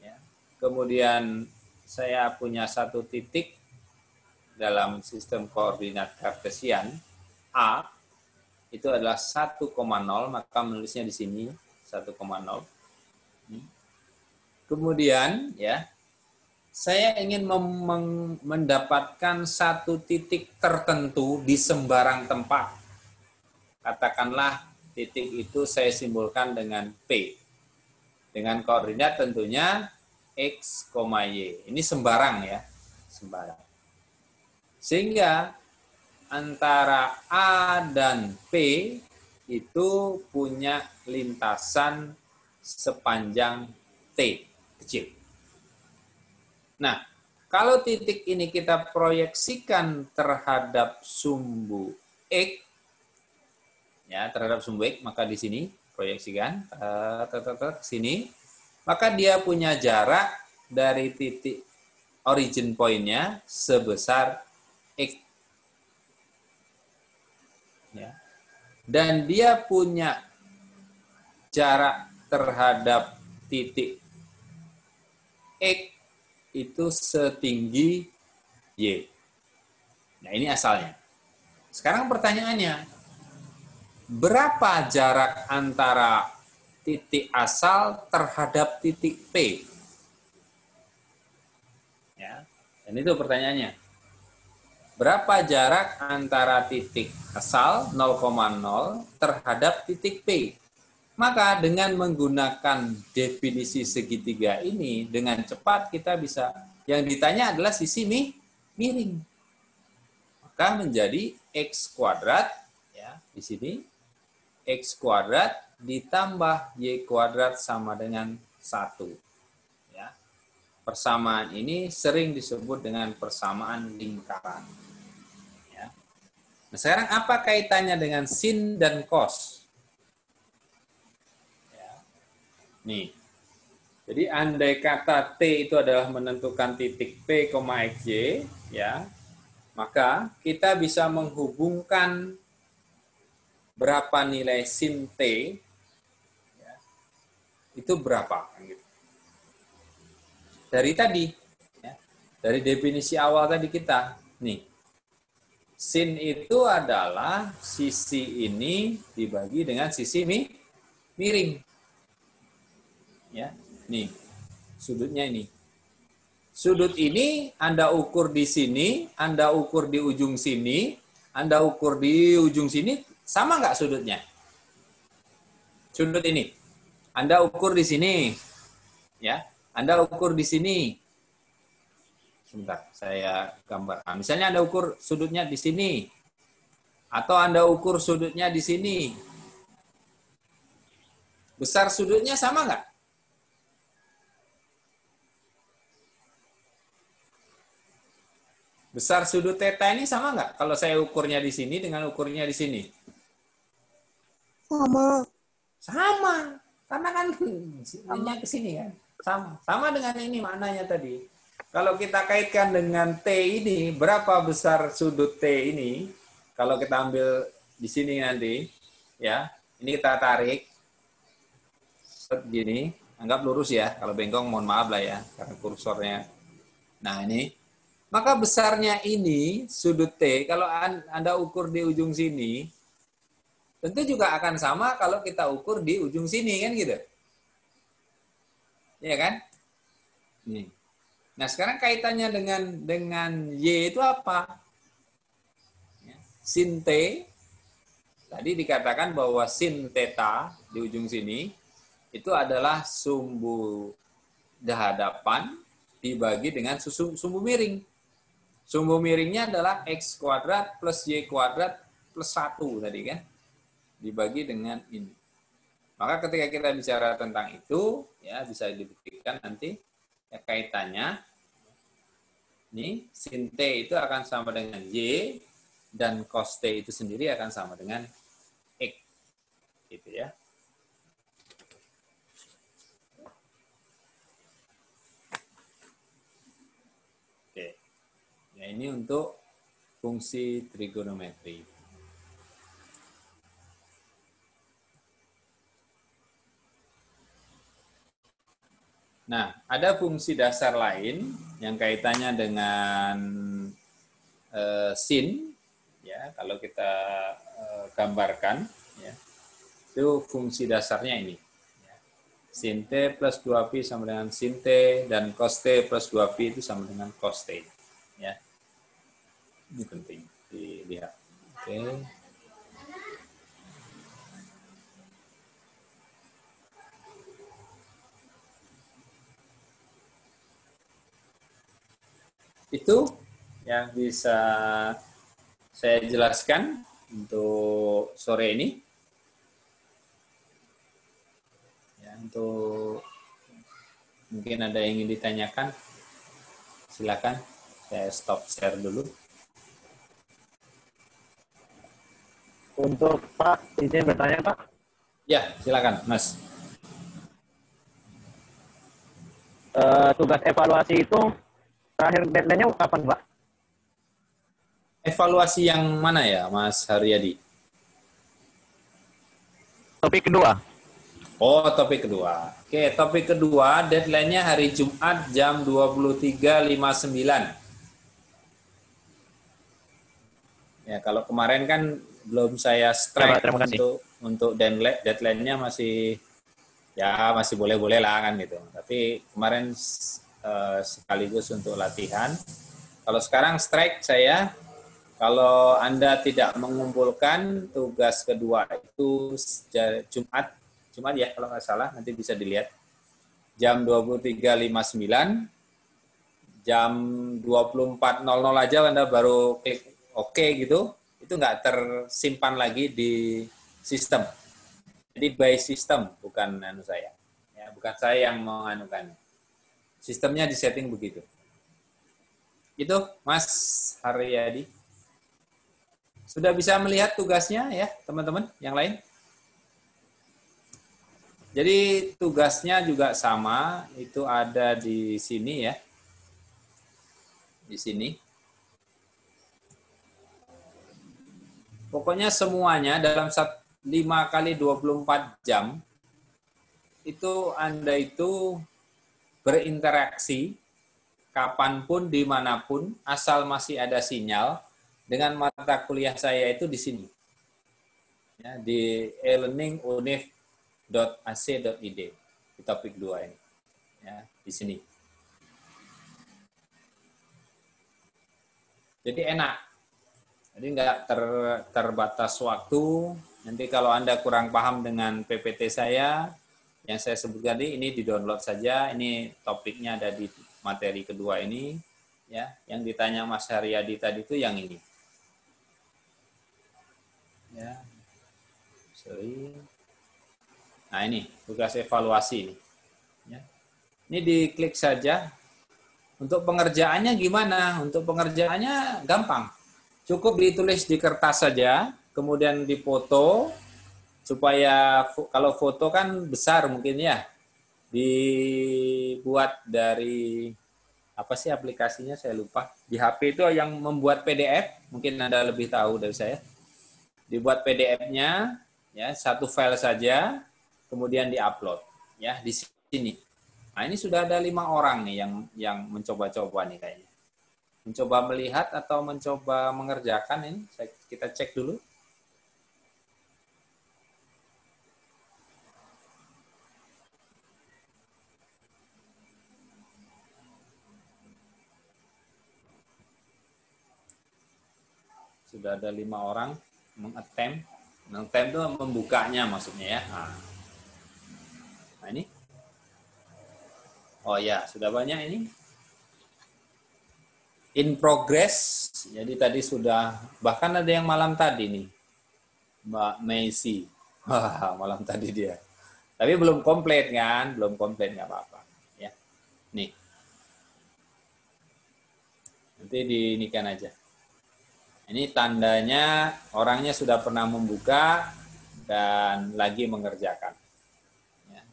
Ya. Kemudian saya punya satu titik dalam sistem koordinat kartesian A itu adalah 1,0, maka menulisnya di sini 1,0. Kemudian ya saya ingin mendapatkan satu titik tertentu di sembarang tempat. Katakanlah titik itu saya simbolkan dengan P. Dengan koordinat tentunya X, Y. Ini sembarang ya, sembarang. Sehingga antara A dan P itu punya lintasan sepanjang T kecil. Nah, kalau titik ini kita proyeksikan terhadap sumbu X, ya terhadap sumbu X, maka di sini proyeksikan ke sini, maka dia punya jarak dari titik origin point-nya sebesar X. Ya. Dan dia punya jarak terhadap titik X itu setinggi Y. Nah, ini asalnya. Sekarang pertanyaannya, berapa jarak antara titik asal terhadap titik P? Ya, dan itu pertanyaannya. Berapa jarak antara titik asal 0,0 terhadap titik P? Maka dengan menggunakan definisi segitiga ini, dengan cepat kita bisa, yang ditanya adalah sisi miring. Maka menjadi X kuadrat, ya di sini, X kuadrat ditambah Y kuadrat sama dengan 1. Ya. Persamaan ini sering disebut dengan persamaan lingkaran. Ya. Nah, sekarang apa kaitannya dengan sin dan cos? Nih, jadi andai kata T itu adalah menentukan titik P, XY, ya, maka kita bisa menghubungkan berapa nilai sin T, ya, itu berapa. Gitu. Dari tadi, ya, dari definisi awal tadi kita, nih, sin itu adalah sisi ini dibagi dengan sisi miring. Ya, nih sudutnya ini. Sudut ini Anda ukur di sini, Anda ukur di ujung sini, Anda ukur di ujung sini, sama nggak sudutnya? Sudut ini, Anda ukur di sini, ya, Anda ukur di sini. Sebentar, saya gambar. Nah, misalnya Anda ukur sudutnya di sini, atau Anda ukur sudutnya di sini. Besar sudutnya sama nggak? Besar sudut theta ini sama nggak? Kalau saya ukurnya di sini dengan ukurnya di sini? Sama. Sama. Karena kan ini ke sini kan. Sama. Sama dengan ini maknanya tadi. Kalau kita kaitkan dengan T ini, berapa besar sudut T ini? Kalau kita ambil di sini nanti, ya, ini kita tarik. Gini. anggap lurus ya. Kalau bengkong mohon maaf lah ya, karena kursornya. Nah ini, maka besarnya ini sudut T, kalau Anda ukur di ujung sini, tentu juga akan sama kalau kita ukur di ujung sini, kan gitu. Iya kan? Nih. Nah sekarang kaitannya dengan Y itu apa? Sin T, tadi dikatakan bahwa sin theta di ujung sini, itu adalah sumbu hadapan dibagi dengan sumbu miring. Sumbu miringnya adalah X kuadrat plus Y kuadrat plus 1 tadi kan. Dibagi dengan ini. Maka ketika kita bicara tentang itu, ya bisa dibuktikan nanti ya, kaitannya. Ini sin T itu akan sama dengan Y, dan cos T itu sendiri akan sama dengan X. Gitu ya. Oke. Ya, ini untuk fungsi trigonometri. Nah, ada fungsi dasar lain yang kaitannya dengan sin, ya kalau kita gambarkan, ya, itu fungsi dasarnya ini. Ya. Sin T plus 2Pi sama dengan sin T, dan cos T plus 2Pi itu sama dengan cos T. Ya. Ini penting dilihat. Oke. Itu yang bisa saya jelaskan untuk sore ini. Ya, untuk mungkin ada yang ingin ditanyakan, silakan. Saya stop share dulu. Untuk Pak, izin bertanya Pak. Ya, silakan, Mas. Tugas evaluasi itu terakhir deadline-nya kapan, Pak? Evaluasi yang mana ya, Mas Haryadi? Topik kedua. Oh, topik kedua. Oke, topik kedua deadline-nya hari Jumat jam 23.59. Ya, kalau kemarin kan belum saya strike untuk deadline-nya masih boleh-boleh lah kan gitu. Tapi kemarin sekaligus untuk latihan. Kalau sekarang strike saya, kalau Anda tidak mengumpulkan tugas kedua itu Jumat ya kalau nggak salah, nanti bisa dilihat. Jam 23.59, jam 24.00 aja Anda baru klik OK gitu, itu nggak tersimpan lagi di sistem. Jadi by system, bukan saya. Ya, bukan saya yang menganukan. Sistemnya disetting begitu. Itu Mas Haryadi. Sudah bisa melihat tugasnya ya, teman-teman yang lain? Jadi tugasnya juga sama, itu ada di sini ya. Di sini. Pokoknya semuanya dalam 5 kali 24 jam, itu Anda itu berinteraksi kapanpun, dimanapun, asal masih ada sinyal, dengan mata kuliah saya itu di sini. Ya, di elearninguniv.ac.id, di topik 2 ini. Ya, di sini. Jadi enak. Jadi nggak terbatas waktu. Nanti kalau Anda kurang paham dengan PPT saya, yang saya sebutkan ini di-download saja. Ini topiknya ada di materi kedua ini. Ya, yang ditanya Mas Haryadi tadi itu yang ini. Ya, sorry. Nah ini tugas evaluasi. Ya. Ini diklik saja. Untuk pengerjaannya gimana? Untuk pengerjaannya gampang. Cukup ditulis di kertas saja, kemudian difoto, supaya kalau foto kan besar mungkin ya, dibuat dari apa sih aplikasinya saya lupa. Di HP itu yang membuat PDF, mungkin Anda lebih tahu dari saya. Dibuat PDF-nya ya, satu file saja, kemudian diupload ya. Di sini. Nah, ini sudah ada 5 orang nih yang mencoba-coba nih kayaknya. Mencoba melihat atau mencoba mengerjakan ini. Kita cek dulu. Sudah ada 5 orang mengattempt. Mengattempt itu membukanya maksudnya ya. Nah ini. Oh ya, sudah banyak ini. In progress. Jadi tadi sudah, bahkan ada yang malam tadi nih. Mbak Messi. Wah, malam tadi dia. Tapi belum komplit kan? Belum komplit, nggak apa-apa. Ya. Nih. Nanti diinikan aja. Ini tandanya orangnya sudah pernah membuka dan lagi mengerjakan. Ya.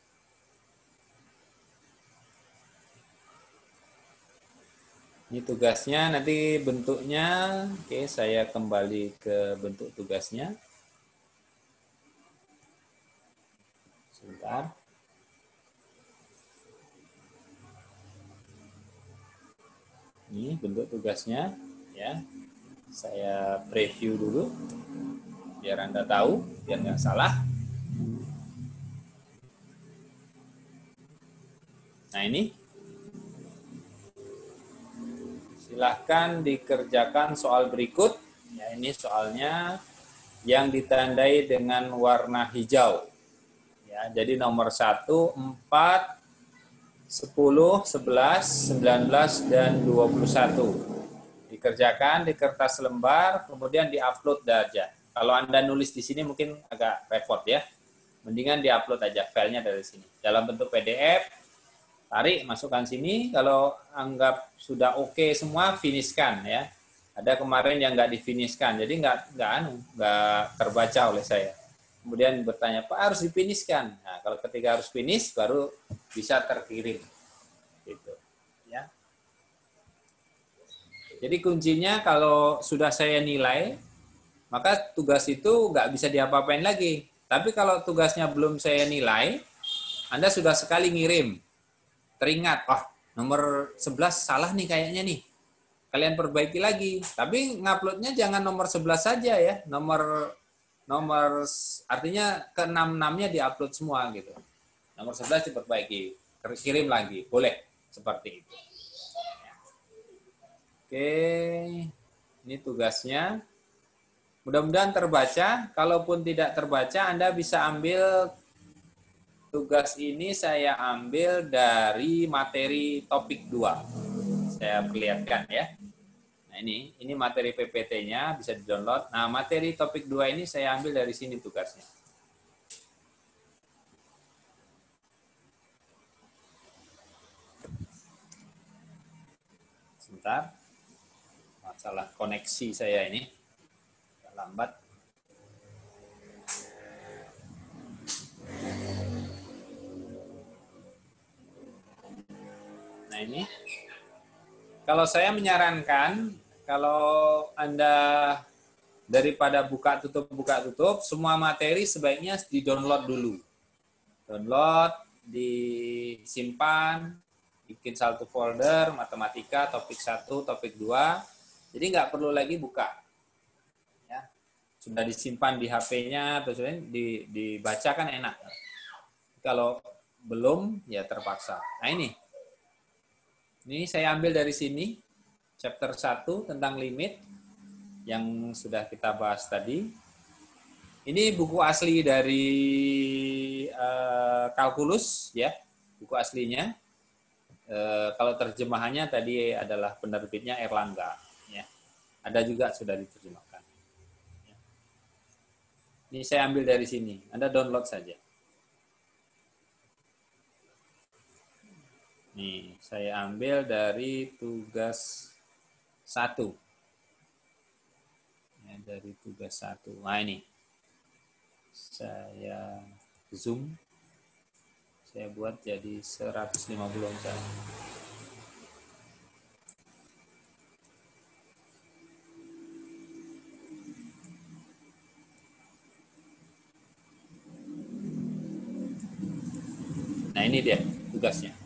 Ini tugasnya, nanti bentuknya, oke, saya kembali ke bentuk tugasnya. Sebentar. Ini bentuk tugasnya, ya. Saya preview dulu, biar Anda tahu, biar nggak salah. Nah ini, silahkan dikerjakan soal berikut. Ya, ini soalnya yang ditandai dengan warna hijau. Ya, jadi nomor 1, 4, 10, 11, 19, dan 21. Dikerjakan di kertas lembar, kemudian diupload aja. Kalau Anda nulis di sini mungkin agak repot ya. Mendingan diupload aja filenya dari sini. Dalam bentuk PDF, tarik, masukkan sini. Kalau anggap sudah oke semua, finishkan ya. Ada kemarin yang nggak difinishkan, jadi nggak terbaca oleh saya. Kemudian bertanya, Pak harus difinishkan. Nah, kalau ketika harus finish, baru bisa terkirim. Gitu. Ya. Jadi kuncinya kalau sudah saya nilai, maka tugas itu nggak bisa diapa-apain lagi. Tapi kalau tugasnya belum saya nilai, Anda sudah sekali ngirim. Teringat, nomor 11 salah nih kayaknya nih. Kalian perbaiki lagi. Tapi nguploadnya jangan nomor 11 saja ya. Nomor artinya ke 6-6-nya diupload semua gitu. Nomor 11 diperbaiki. Kirim lagi. Boleh. Seperti itu. Oke, ini tugasnya. Mudah-mudahan terbaca. Kalaupun tidak terbaca, Anda bisa ambil tugas ini, saya ambil dari materi topik 2. Saya perlihatkan ya. Nah ini materi PPT-nya, bisa di-download. Nah materi topik 2 ini saya ambil dari sini tugasnya. Sebentar. Masalah koneksi saya ini lambat. Nah ini, kalau saya menyarankan, kalau Anda daripada buka tutup, semua materi sebaiknya di-download dulu. Download, disimpan, bikin satu folder, matematika, topik 1, topik 2. Jadi nggak perlu lagi buka. Ya. Sudah disimpan di HP-nya, atau dibaca kan enak. Kalau belum, ya terpaksa. Nah ini saya ambil dari sini, chapter 1 tentang limit, yang sudah kita bahas tadi. Ini buku asli dari kalkulus, ya, buku aslinya. Kalau terjemahannya tadi adalah penerbitnya Erlangga, ya. Ada juga sudah diterjemahkan. Ya. Ini saya ambil dari sini, Anda download saja. Nih, saya ambil dari tugas 1. Ya, dari tugas 1. Nah ini, saya zoom. Saya buat jadi 150 misalnya. Nah ini dia, tugasnya.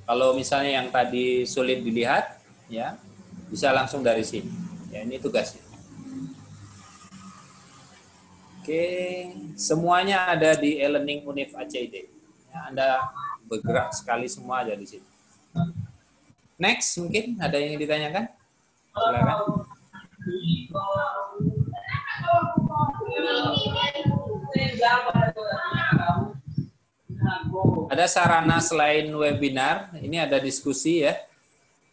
Kalau misalnya yang tadi sulit dilihat, ya bisa langsung dari sini. Ya, ini tugasnya. Oke, semuanya ada di e-learning Univ ACID. Ya, Anda bergerak sekali semua ada di sini. Next, mungkin ada yang ditanyakan? Silakan. Ada sarana selain webinar, ini ada diskusi ya.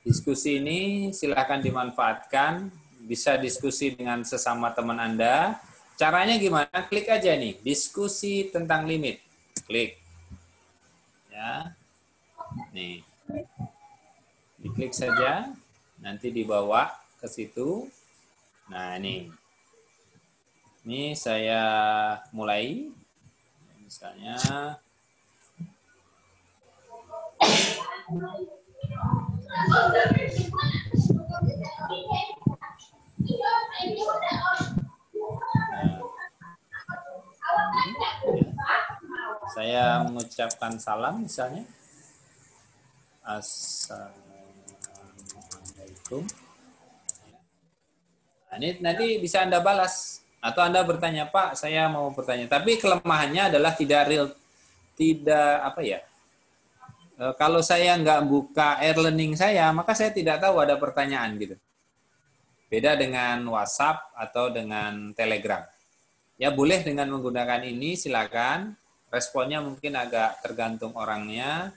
Diskusi ini silakan dimanfaatkan, bisa diskusi dengan sesama teman Anda. Caranya gimana? Klik aja nih, diskusi tentang limit. Klik. Ya. Nih. Diklik saja, nanti dibawa ke situ. Nah, ini. Ini saya mulai. Misalnya saya mengucapkan salam misalnya. Assalamualaikum. Nah, ini nanti bisa Anda balas atau Anda bertanya, Pak, saya mau bertanya. Tapi kelemahannya adalah tidak real, tidak apa ya? Kalau saya nggak buka e-learning saya, maka saya tidak tahu ada pertanyaan gitu. Beda dengan WhatsApp atau dengan Telegram. Ya boleh dengan menggunakan ini, silakan. Responnya mungkin agak tergantung orangnya,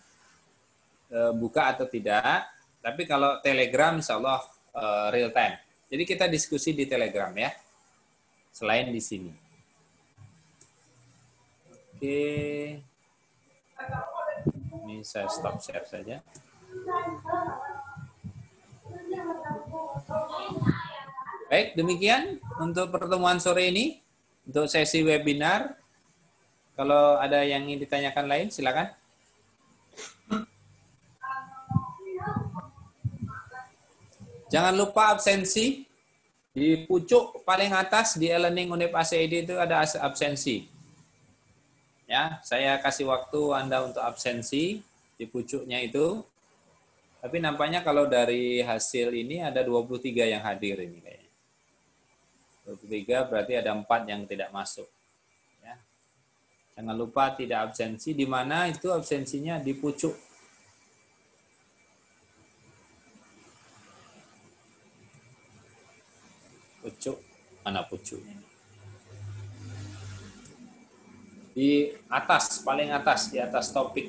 buka atau tidak. Tapi kalau Telegram, insya Allah real time. Jadi kita diskusi di Telegram ya, selain di sini. Oke. Ini saya stop share saja. Baik, demikian untuk pertemuan sore ini. Untuk sesi webinar. Kalau ada yang ingin ditanyakan lain, silakan. Jangan lupa absensi. Di pucuk paling atas di e-learning Univ ACID itu ada absensi. Ya, saya kasih waktu Anda untuk absensi di pucuknya itu. Tapi nampaknya kalau dari hasil ini ada 23 yang hadir ini kayaknya. 23 berarti ada 4 yang tidak masuk. Ya. Jangan lupa tidak absensi. Di mana itu absensinya? Di pucuk. Pucuk. Mana pucuknya? Di atas, paling atas, di atas topik.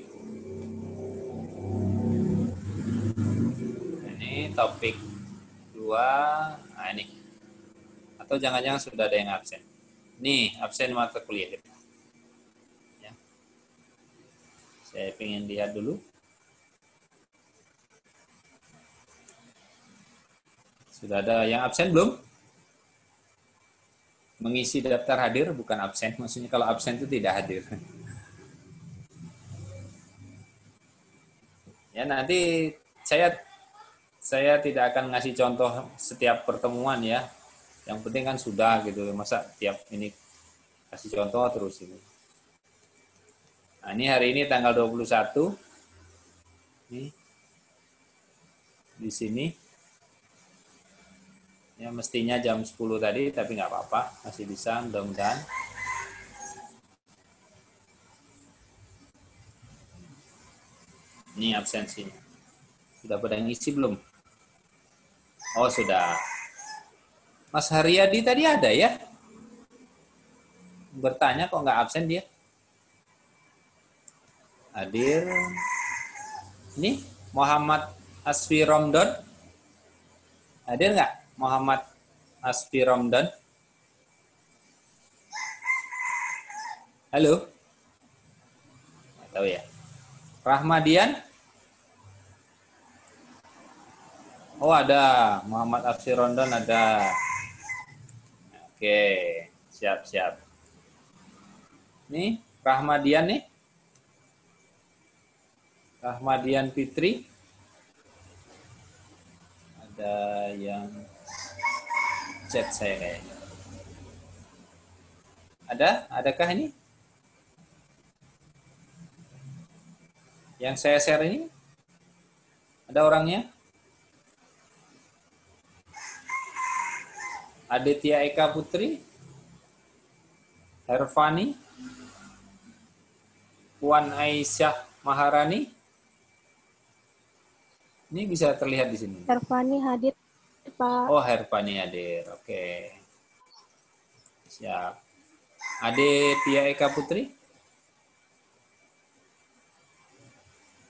Ini topik 2, nah ini. Atau jangan-jangan sudah ada yang absen. Nih, absen mata kuliah. Ya. Saya ingin lihat dulu. Sudah ada yang absen belum? Mengisi daftar hadir bukan absen, maksudnya kalau absen itu tidak hadir. Ya nanti saya tidak akan ngasih contoh setiap pertemuan ya. Yang penting kan sudah gitu, masa tiap ini kasih contoh terus ini. Nah, ini hari ini tanggal 21. Nih. Di sini. Ya mestinya jam 10 tadi, tapi nggak apa-apa, masih bisa, mudah-mudahan. Ini absensinya. Sudah pada ngisi belum? Oh sudah. Mas Haryadi tadi ada ya? Bertanya kok nggak absen dia? Hadir. Ini Muhammad Asfi Romdon. Hadir nggak? Muhammad Asfi Romdon. Halo? Nggak tahu ya. Rahmadian? Oh ada. Muhammad Asfi Romdon ada. Oke. Siap-siap. Nih, Rahmadian nih. Rahmadian Fitri. Ada yang chat saya kayaknya. Ada? Adakah ini? Yang saya share ini? Ada orangnya? Aditya Eka Putri? Hervani? Puan Aisyah Maharani? Ini bisa terlihat di sini. Hervani hadir, Pak. Oh, Hervani hadir. Oke. Siap. Aditya Eka Putri?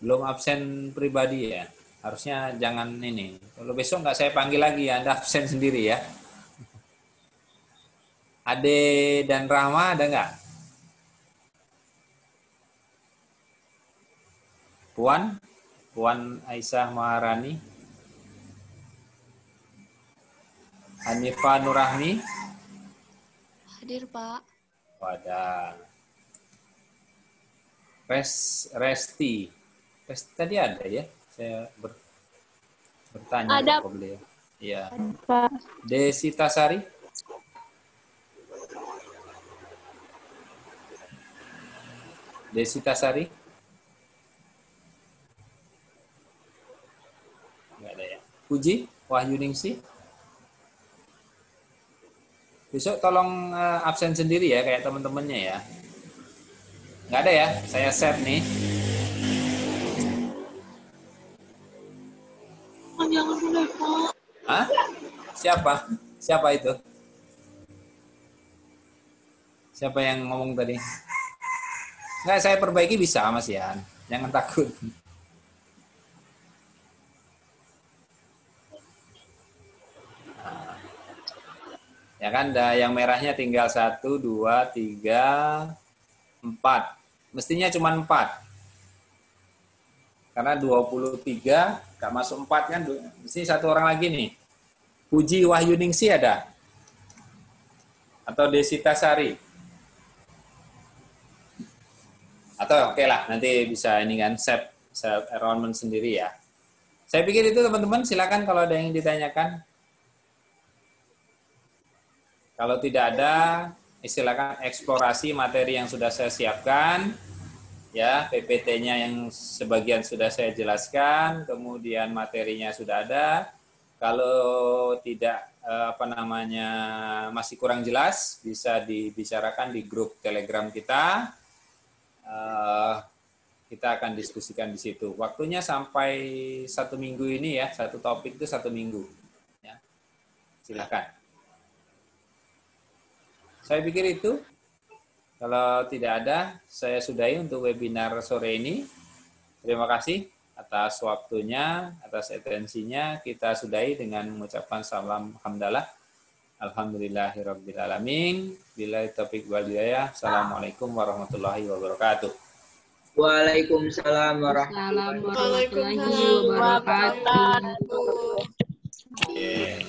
Belum absen pribadi ya? Harusnya jangan ini. Kalau besok nggak saya panggil lagi, Anda absen sendiri ya. Ade dan Rahma ada nggak? Puan Aisyah Maharani? Hanifah Nurahmi? Hadir, Pak. Ada. Resti tadi ada ya? Saya bertanya Ada. ke beliau. Iya. Pak. Desita Sari? Desita Sari? Nggak ada ya. Puji Wahyuningsi? Besok tolong absen sendiri ya, kayak teman-temannya ya. Nggak ada ya, saya share nih. Jangan boleh, Pak. Hah? Siapa? Siapa itu? Siapa yang ngomong tadi? Nggak, saya perbaiki bisa, Mas Yan. Jangan takut. Nah, ya kan, yang merahnya tinggal 1, 2, 3, 4. Mestinya cuma 4. Karena 23, nggak masuk 4 kan, mesti satu orang lagi nih. Puji Wahyuningsi ada? Atau Desita Sari? Atau oke lah, nanti bisa ini kan, self enrollment sendiri ya. Saya pikir itu teman-teman, silakan kalau ada yang ditanyakan. Kalau tidak ada, silakan eksplorasi materi yang sudah saya siapkan. Ya, PPT-nya yang sebagian sudah saya jelaskan, kemudian materinya sudah ada. Kalau tidak masih kurang jelas, bisa dibicarakan di grup Telegram kita. Kita akan diskusikan di situ. Waktunya sampai 1 minggu ini ya, satu topik itu 1 minggu. Ya. Silakan. Saya pikir itu. Kalau tidak ada, saya sudahi untuk webinar sore ini. Terima kasih atas waktunya, atas atensinya. Kita sudahi dengan mengucapkan salam hamdalah. Alhamdulillahirrabbilalamin. Billahi taufiq wal hidayah. Assalamualaikum warahmatullahi wabarakatuh. Waalaikumsalam warahmatullahi Waalaikumsalam wabarakatuh. Oke.